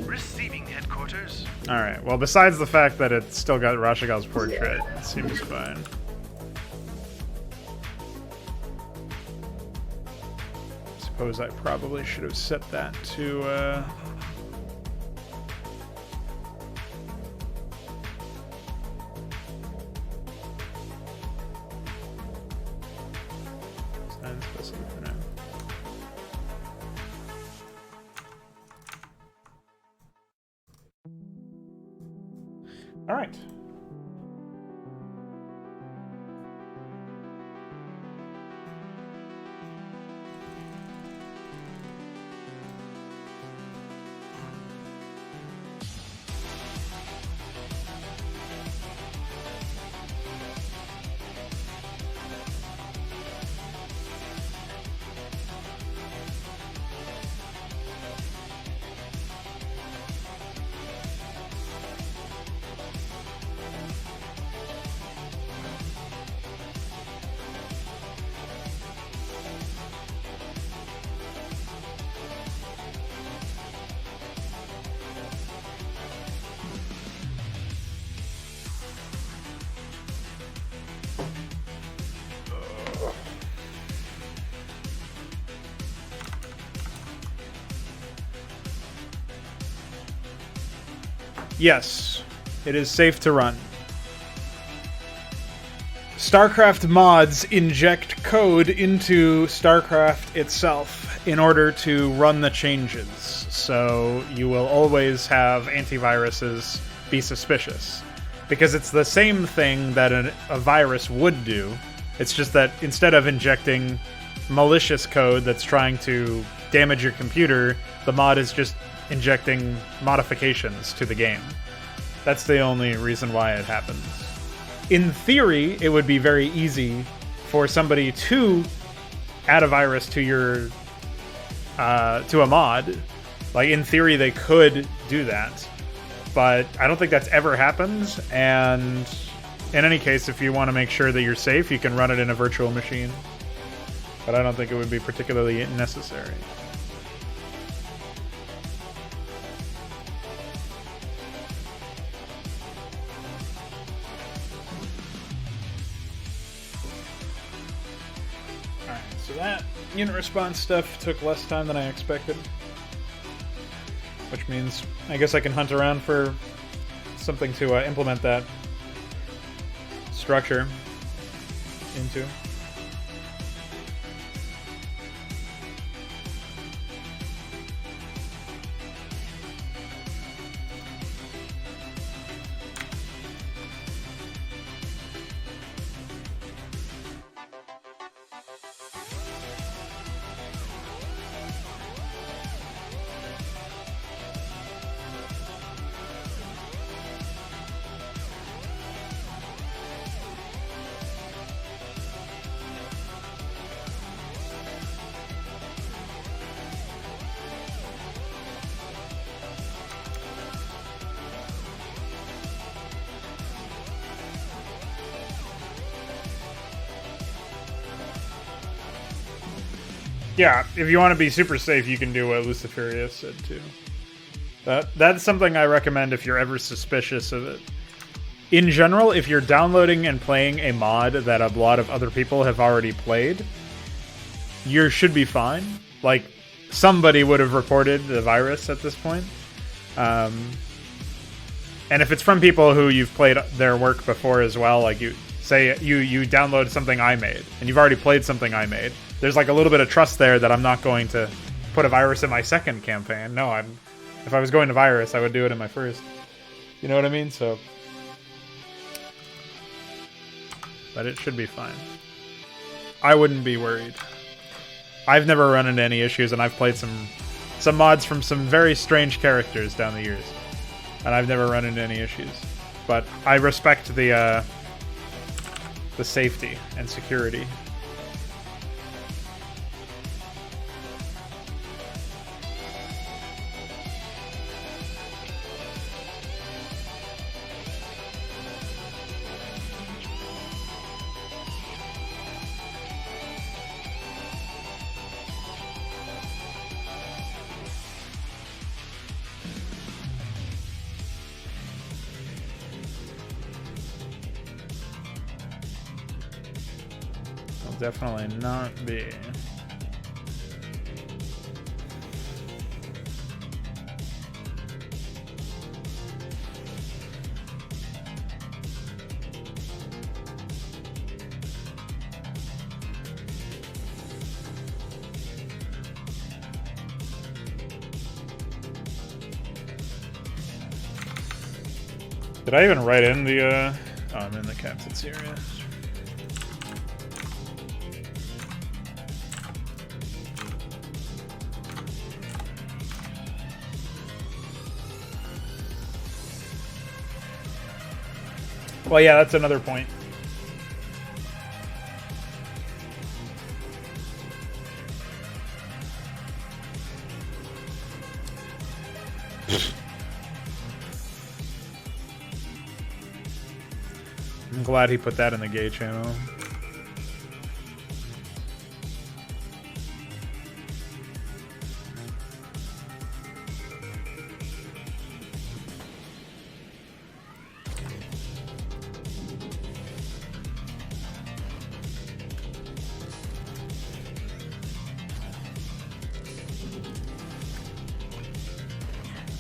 Receiving headquarters. All right. Well, besides the fact that it's still got Rashigal's portrait, it seems fine. Suppose I probably should have set that to. Science vessel for now. All right. Yes, it is safe to run. Starcraft mods inject code into Starcraft itself in order to run the changes, so you will always have antiviruses be suspicious. Because it's the same thing that a virus would do, it's just that instead of injecting malicious code that's trying to damage your computer, the mod is just injecting modifications to the game. That's the only reason why it happens. In theory, it would be very easy for somebody to add a virus to your to a mod. Like, in theory, they could do that, but I don't think that's ever happened. And in any case, if you want to make sure that you're safe, you can run it in a virtual machine. But I don't think it would be particularly necessary. So that unit response stuff took less time than I expected. Which means I guess I can hunt around for something to implement that structure into. Yeah, if you want to be super safe, you can do what Luciferius said too. That's something I recommend if you're ever suspicious of it. In general, if you're downloading and playing a mod that a lot of other people have already played, you should be fine. Like, somebody would have reported the virus at this point. And if it's from people who you've played their work before as well, like you say you download something I made, and you've already played something I made, there's like a little bit of trust there that I'm not going to put a virus in my second campaign. No, if I was going to virus, I would do it in my first. You know what I mean? So, but it should be fine. I wouldn't be worried. I've never run into any issues, and I've played some mods from some very strange characters down the years, and I've never run into any issues. But I respect the safety and security. Definitely not be. Did I even write in the, oh, I'm in the cafeteria. Well, yeah, that's another point. I'm glad he put that in the gay channel.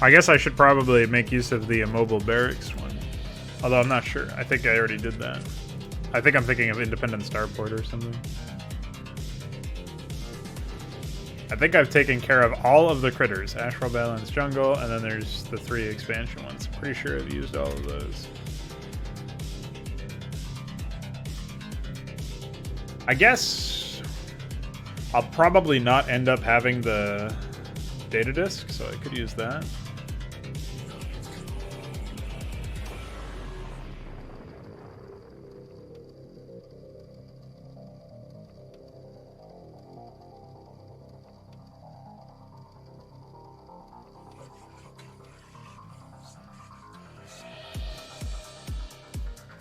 I guess I should probably make use of the immobile barracks one. Although I'm not sure. I think I already did that. I think I'm thinking of Independent Starport or something. I think I've taken care of all of the critters. Ashwell Balance Jungle, and then there's the 3 expansion ones. Pretty sure I've used all of those. I guess I'll probably not end up having the data disk, so I could use that.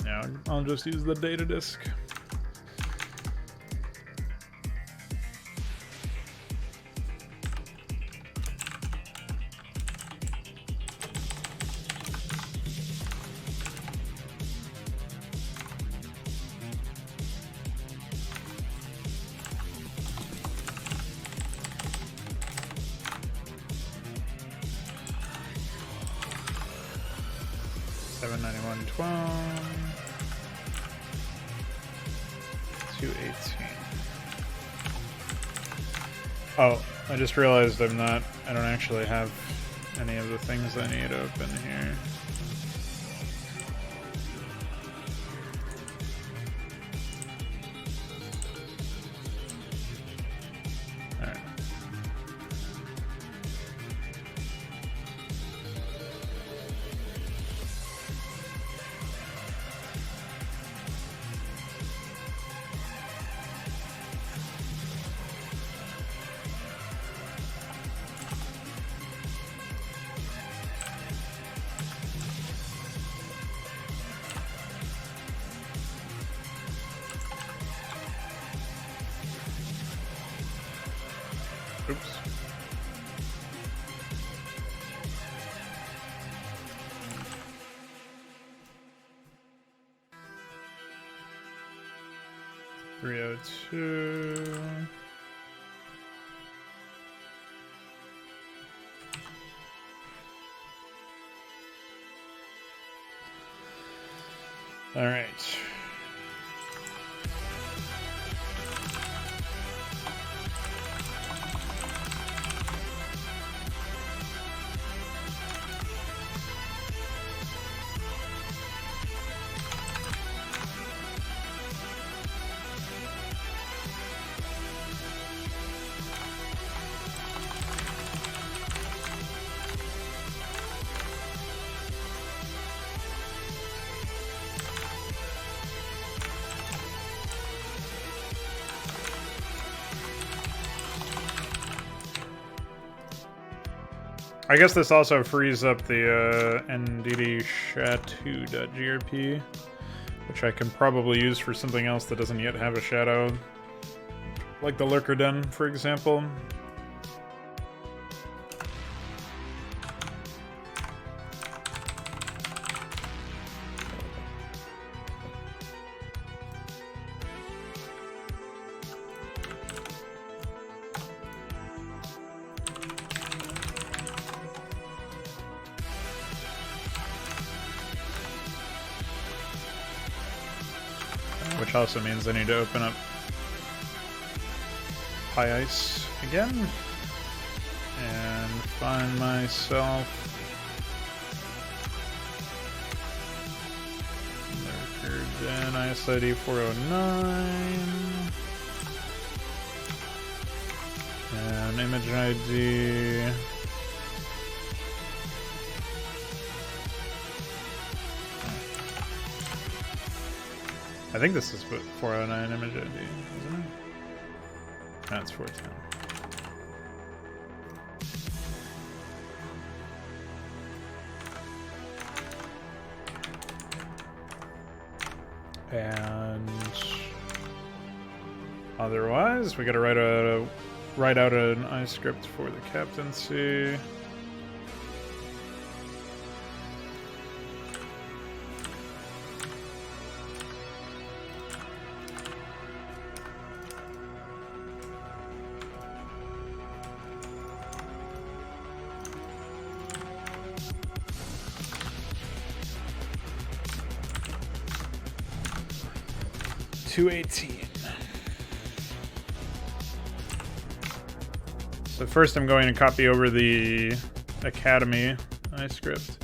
Yeah, I'll just use the data disk. Oh, I just realized I don't actually have any of the things I need open here. Alright. Oops. $302. All right. I guess this also frees up the NDD Shadow.grp, which I can probably use for something else that doesn't yet have a shadow, like the Lurker Den, for example. Which also means I need to open up High Ice again and find myself Lurker Den Ice ID 409 and Image ID. I think this is 409 image ID, isn't it? No, it's 410. And otherwise, we gotta write out an ice script for the captaincy. So first I'm going to copy over the Academy ice script,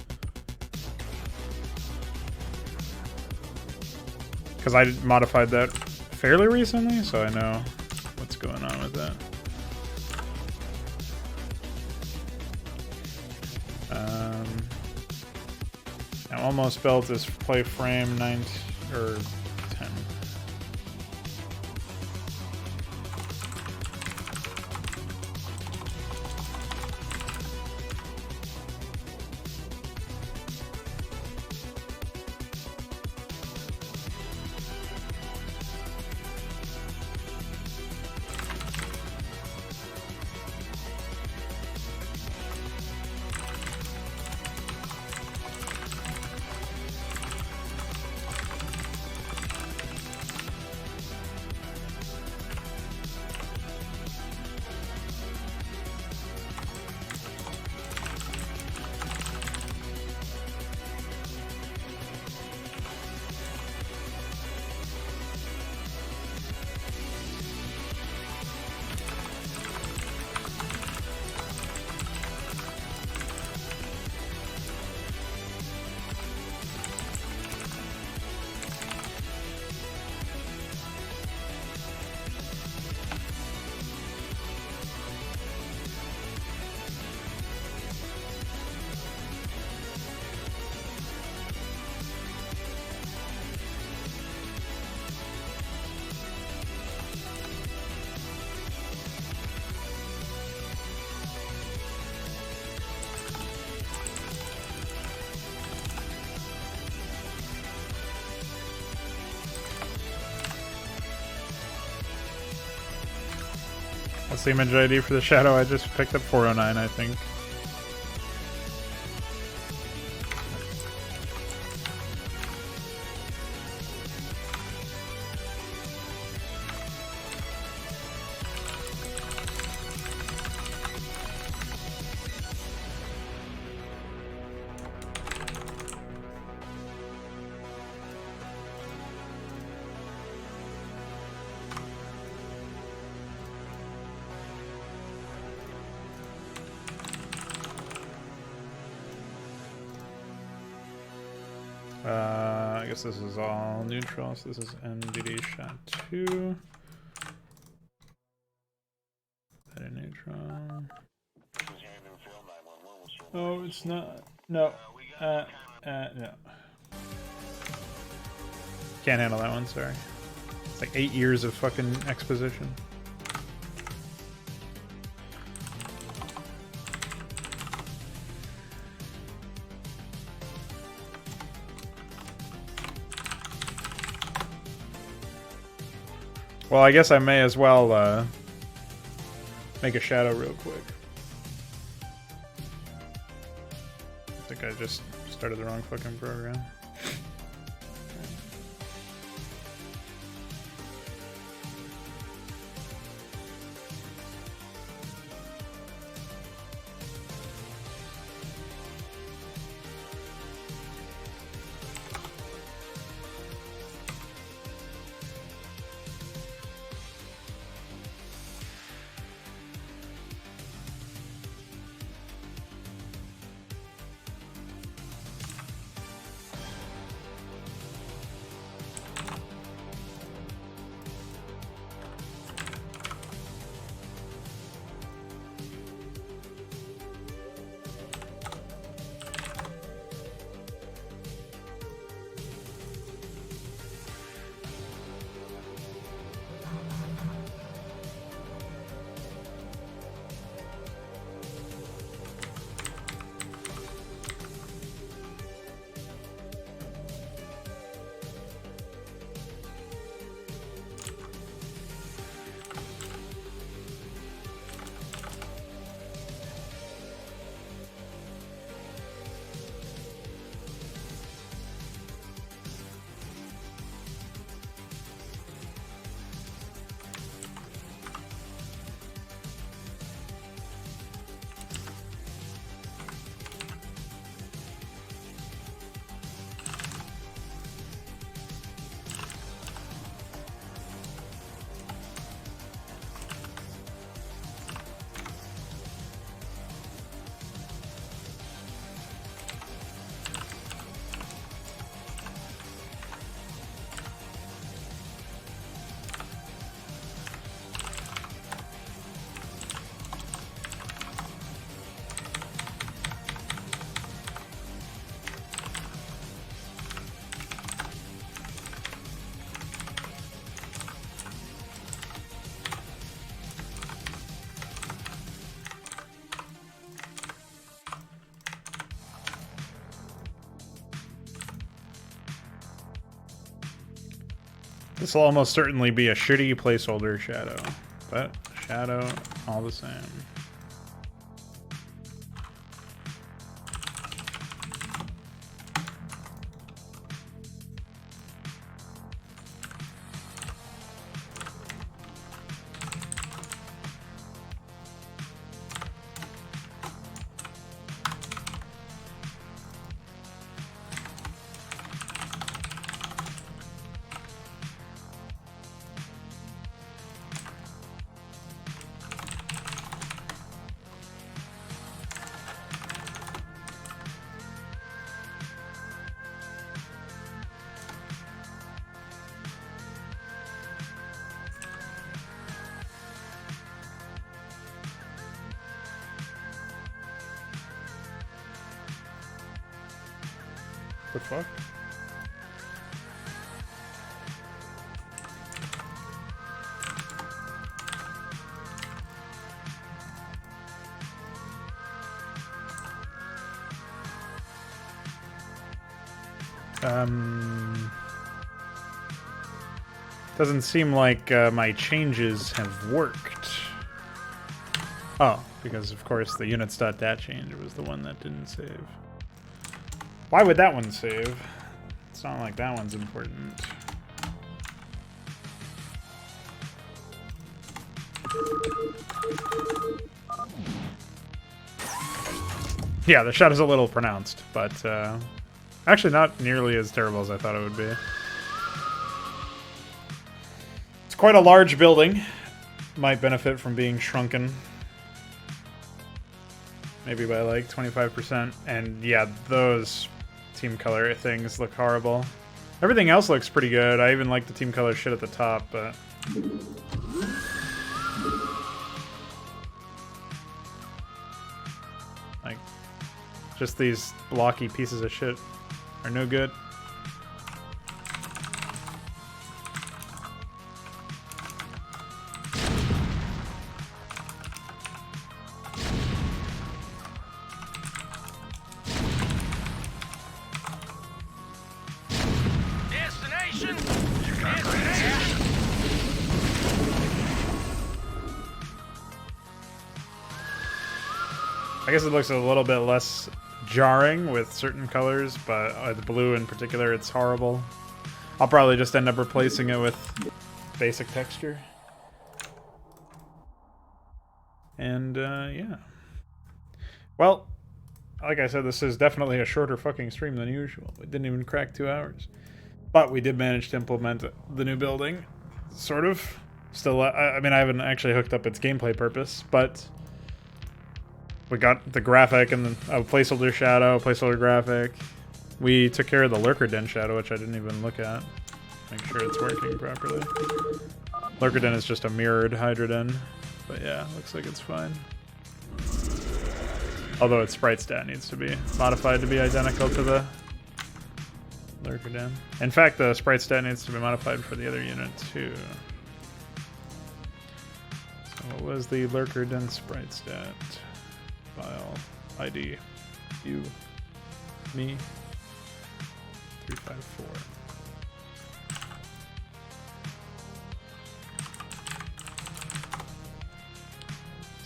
because I modified that fairly recently, so I know what's going on with that. Now almost built is play frame 9 or 10. What's the image ID for the shadow? I just picked up 409, I think. I guess this is all neutral, so this is NBD shot 2. Better neutral. Oh, it's not. No. No. Can't handle that one, sorry. It's like 8 years of fucking exposition. Well, I guess I may as well make a shadow real quick. I think I just started the wrong fucking program. This will almost certainly be a shitty placeholder shadow, but shadow all the same. The fuck? Doesn't seem like my changes have worked. Oh, because of course the units.dat change was the one that didn't save. Why would that one save? It's not like that one's important. Yeah, the shot is a little pronounced, but actually not nearly as terrible as I thought it would be. It's quite a large building. Might benefit from being shrunken. Maybe by like 25%. And yeah, those team color things look horrible. Everything else looks pretty good. I even like the team color shit at the top, but... like, just these blocky pieces of shit are no good. I guess it looks a little bit less jarring with certain colors, but the blue in particular, it's horrible. I'll probably just end up replacing it with basic texture. And, yeah. Well, like I said, this is definitely a shorter fucking stream than usual. We didn't even crack 2 hours. But we did manage to implement the new building. Sort of. Still, I mean, I haven't actually hooked up its gameplay purpose, but... we got the graphic and a placeholder shadow, placeholder graphic. We took care of the lurker den shadow, which I didn't even look at. Make sure it's working properly. Lurker den is just a mirrored Hydra den. But yeah, looks like it's fine. Although its sprite stat needs to be modified to be identical to the lurker den. In fact, the sprite stat needs to be modified for the other unit too. So what was the lurker den sprite stat? File ID you me 354.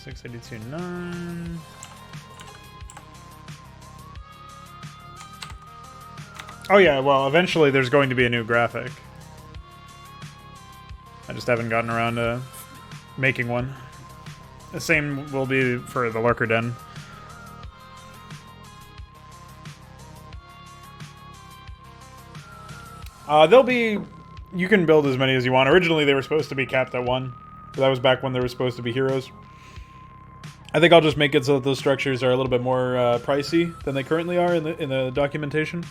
$682.9. Oh yeah, well eventually there's going to be a new graphic. I just haven't gotten around to making one. The same will be for the lurker den. They'll be... you can build as many as you want. Originally they were supposed to be capped at 1. But that was back when there were supposed to be heroes. I think I'll just make it so that those structures are a little bit more pricey than they currently are in the documentation.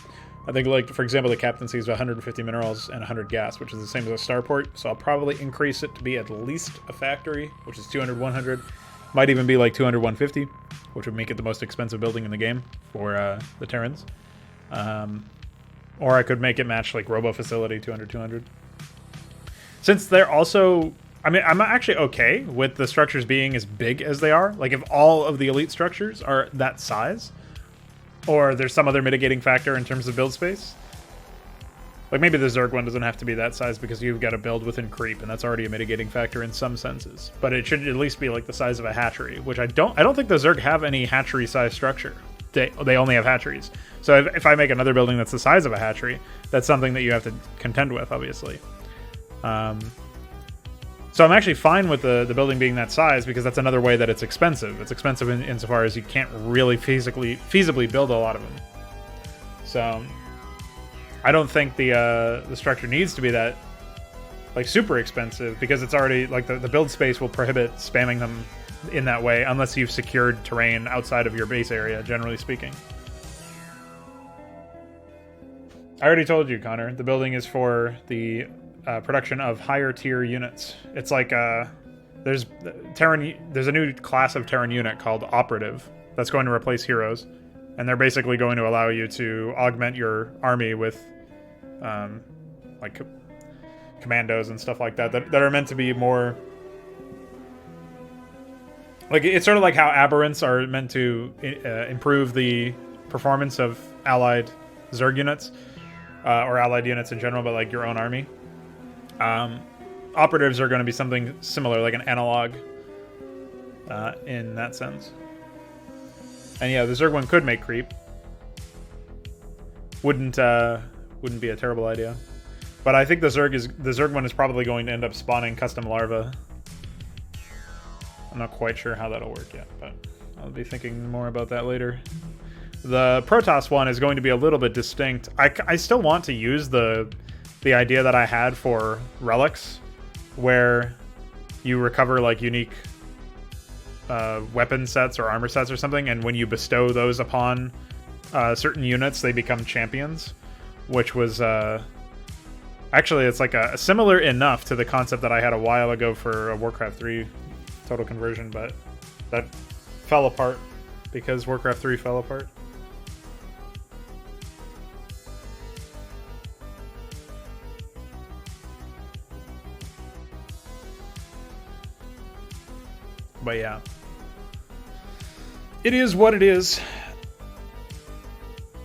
I think, like, for example, the captaincy is 150 minerals and 100 gas, which is the same as a starport. So I'll probably increase it to be at least a factory, which is 200, 100. Might even be like 200, 150, which would make it the most expensive building in the game for the Terrans. Or I could make it match like Robo Facility, 200, 200. Since they're also... I mean, I'm actually okay with the structures being as big as they are. Like, if all of the elite structures are that size, or there's some other mitigating factor in terms of build space. Like, maybe the Zerg one doesn't have to be that size because you've got to build within creep, and that's already a mitigating factor in some senses. But it should at least be like the size of a hatchery, which I don't think the Zerg have any hatchery-sized structure. They only have hatcheries. So if I make another building that's the size of a hatchery, that's something that you have to contend with, obviously. So I'm actually fine with the building being that size because that's another way that it's expensive. It's expensive insofar as you can't really feasibly build a lot of them. So I don't think the structure needs to be that like super expensive because it's already like the build space will prohibit spamming them in that way unless you've secured terrain outside of your base area, generally speaking. I already told you, Connor, the building is for the production of higher tier units. It's like there's a new class of Terran unit called Operative that's going to replace heroes, and they're basically going to allow you to augment your army with like commandos and stuff like that that are meant to be more like, it's sort of like how aberrants are meant to improve the performance of allied Zerg units or allied units in general, but like your own army. Operatives are going to be something similar, like an analog in that sense. And yeah, the Zerg one could make creep. Wouldn't be a terrible idea. But I think the Zerg one is probably going to end up spawning custom larvae. I'm not quite sure how that'll work yet, but I'll be thinking more about that later. The Protoss one is going to be a little bit distinct. I still want to use the idea that I had for relics, where you recover like unique weapon sets or armor sets or something, and when you bestow those upon certain units, they become champions, which was actually it's like a similar enough to the concept that I had a while ago for a Warcraft 3 total conversion, but that fell apart because Warcraft 3 fell apart. But yeah, it is what it is.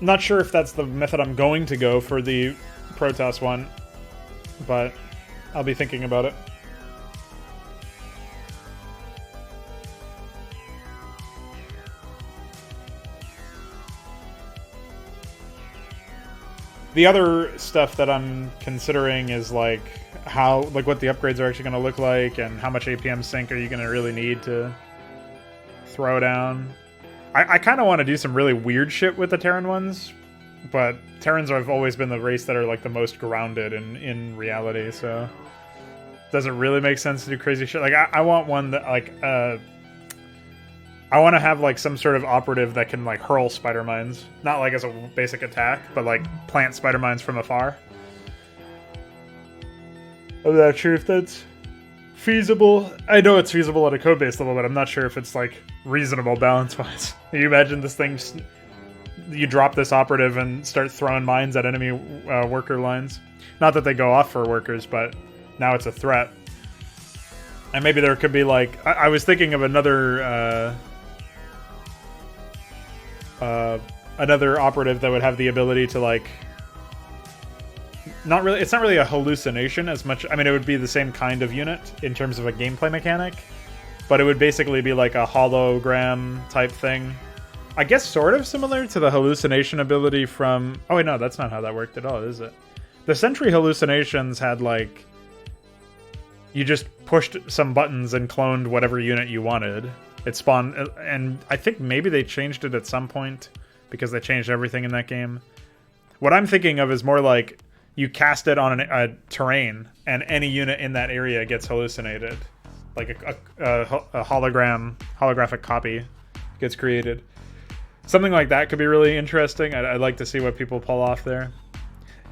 Not sure if that's the method I'm going to go for the Protoss one, but I'll be thinking about it. The other stuff that I'm considering is like what the upgrades are actually going to look like, and how much APM sync are you going to really need to throw down. I kind of want to do some really weird shit with the Terran ones, but Terrans have always been the race that are like the most grounded in reality, so does it really make sense to do crazy shit? Like I want one that like I want to have like some sort of operative that can like hurl spider mines, not like as a basic attack, but like plant spider mines from afar. I'm not sure if that's feasible. I know it's feasible at a code-based level, but I'm not sure if it's like reasonable balance-wise. You imagine this thing, you drop this operative and start throwing mines at enemy worker lines. Not that they go off for workers, but now it's a threat. And maybe there could be like, I was thinking of another another operative that would have the ability to like, it's not really a hallucination as much. I mean, it would be the same kind of unit in terms of a gameplay mechanic, but it would basically be like a hologram type thing. I guess sort of similar to the hallucination ability from... Oh wait, no, that's not how that worked at all, is it? The Sentry hallucinations had like... You just pushed some buttons and cloned whatever unit you wanted. It spawned... And I think maybe they changed it at some point because they changed everything in that game. What I'm thinking of is more like... You cast it on a terrain, and any unit in that area gets hallucinated. Like a holographic copy gets created. Something like that could be really interesting. I'd like to see what people pull off there.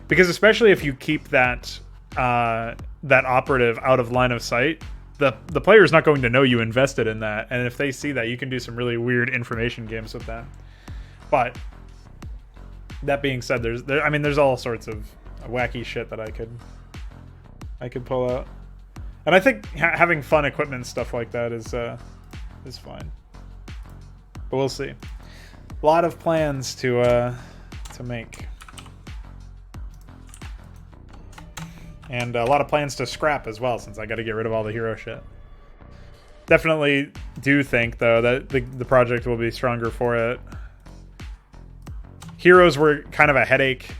Because especially if you keep that that operative out of line of sight, the player's not going to know you invested in that. And if they see that, you can do some really weird information games with that. But that being said, there's all sorts of wacky shit that I could pull out, and I think having fun equipment and stuff like that is fine. But we'll see. A lot of plans to make, and a lot of plans to scrap as well, since I got to get rid of all the hero shit. Definitely do think though that the project will be stronger for it. Heroes were kind of a headache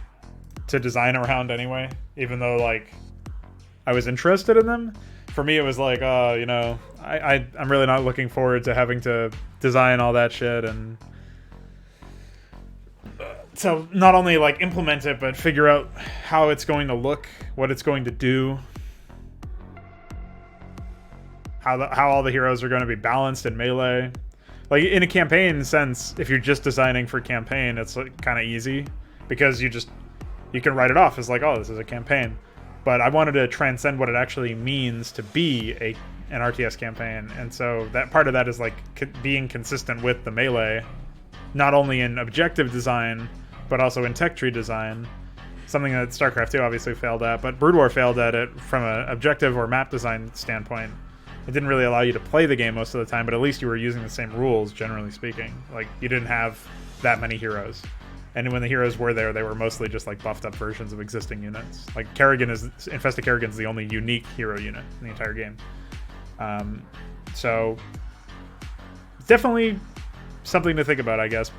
to design around anyway, even though like I was interested in them. For me it was like, you know, I'm really not looking forward to having to design all that shit, and so not only like implement it, but figure out how it's going to look, what it's going to do, how all the heroes are going to be balanced in melee. Like in a campaign sense, if you're just designing for campaign, it's like kind of easy because you can write it off as like, oh, this is a campaign. But I wanted to transcend what it actually means to be an RTS campaign. And so that part of that is like being consistent with the melee, not only in objective design, but also in tech tree design. Something that StarCraft 2 obviously failed at, but Brood War failed at it from an objective or map design standpoint. It didn't really allow you to play the game most of the time, but at least you were using the same rules, generally speaking. Like, you didn't have that many heroes. And when the heroes were there, they were mostly just like buffed up versions of existing units. Like Infested Kerrigan's the only unique hero unit in the entire game. So definitely something to think about, I guess.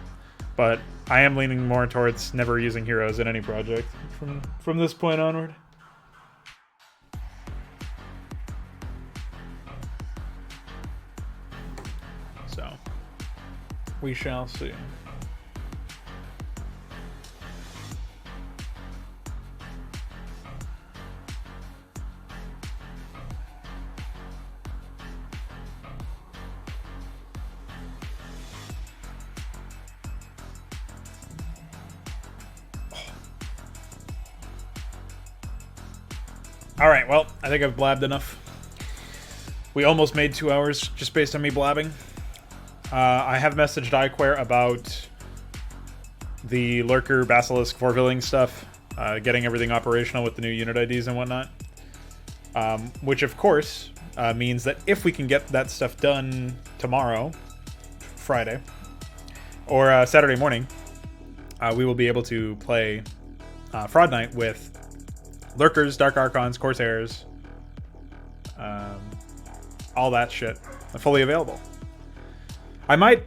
But I am leaning more towards never using heroes in any project from this point onward. So we shall see. All right, well, I think I've blabbed enough. We almost made 2 hours just based on me blabbing. I have messaged iQuare about the Lurker Basilisk Forvilling stuff, getting everything operational with the new unit IDs and whatnot. Which, of course, means that if we can get that stuff done tomorrow, Friday, or Saturday morning, we will be able to play Fraud Night with Lurkers, Dark Archons, Corsairs, all that shit, fully available. I might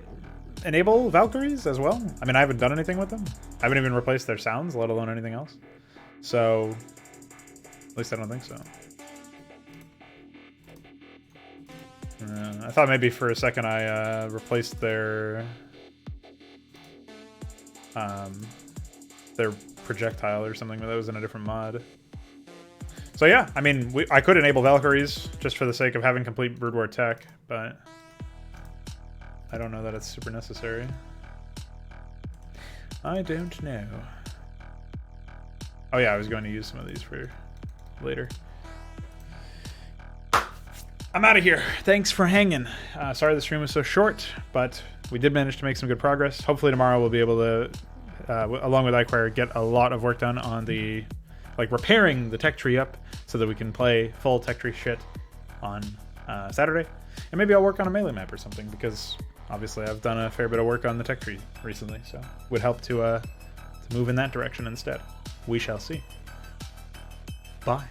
enable Valkyries as well. I mean, I haven't done anything with them. I haven't even replaced their sounds, let alone anything else. So, at least I don't think so. I thought maybe for a second I replaced their projectile or something, but that was in a different mod. So yeah, I mean, I could enable Valkyries just for the sake of having complete Brood War tech, but I don't know that it's super necessary. I don't know. Oh yeah, I was going to use some of these for later. I'm out of here. Thanks for hanging. Sorry the stream was so short, but we did manage to make some good progress. Hopefully tomorrow we'll be able to, along with iQuire, get a lot of work done on the, like, repairing the tech tree up so that we can play full tech tree shit on Saturday. And maybe I'll work on a melee map or something, because obviously I've done a fair bit of work on the tech tree recently, so would help to move in that direction instead. We shall see. Bye.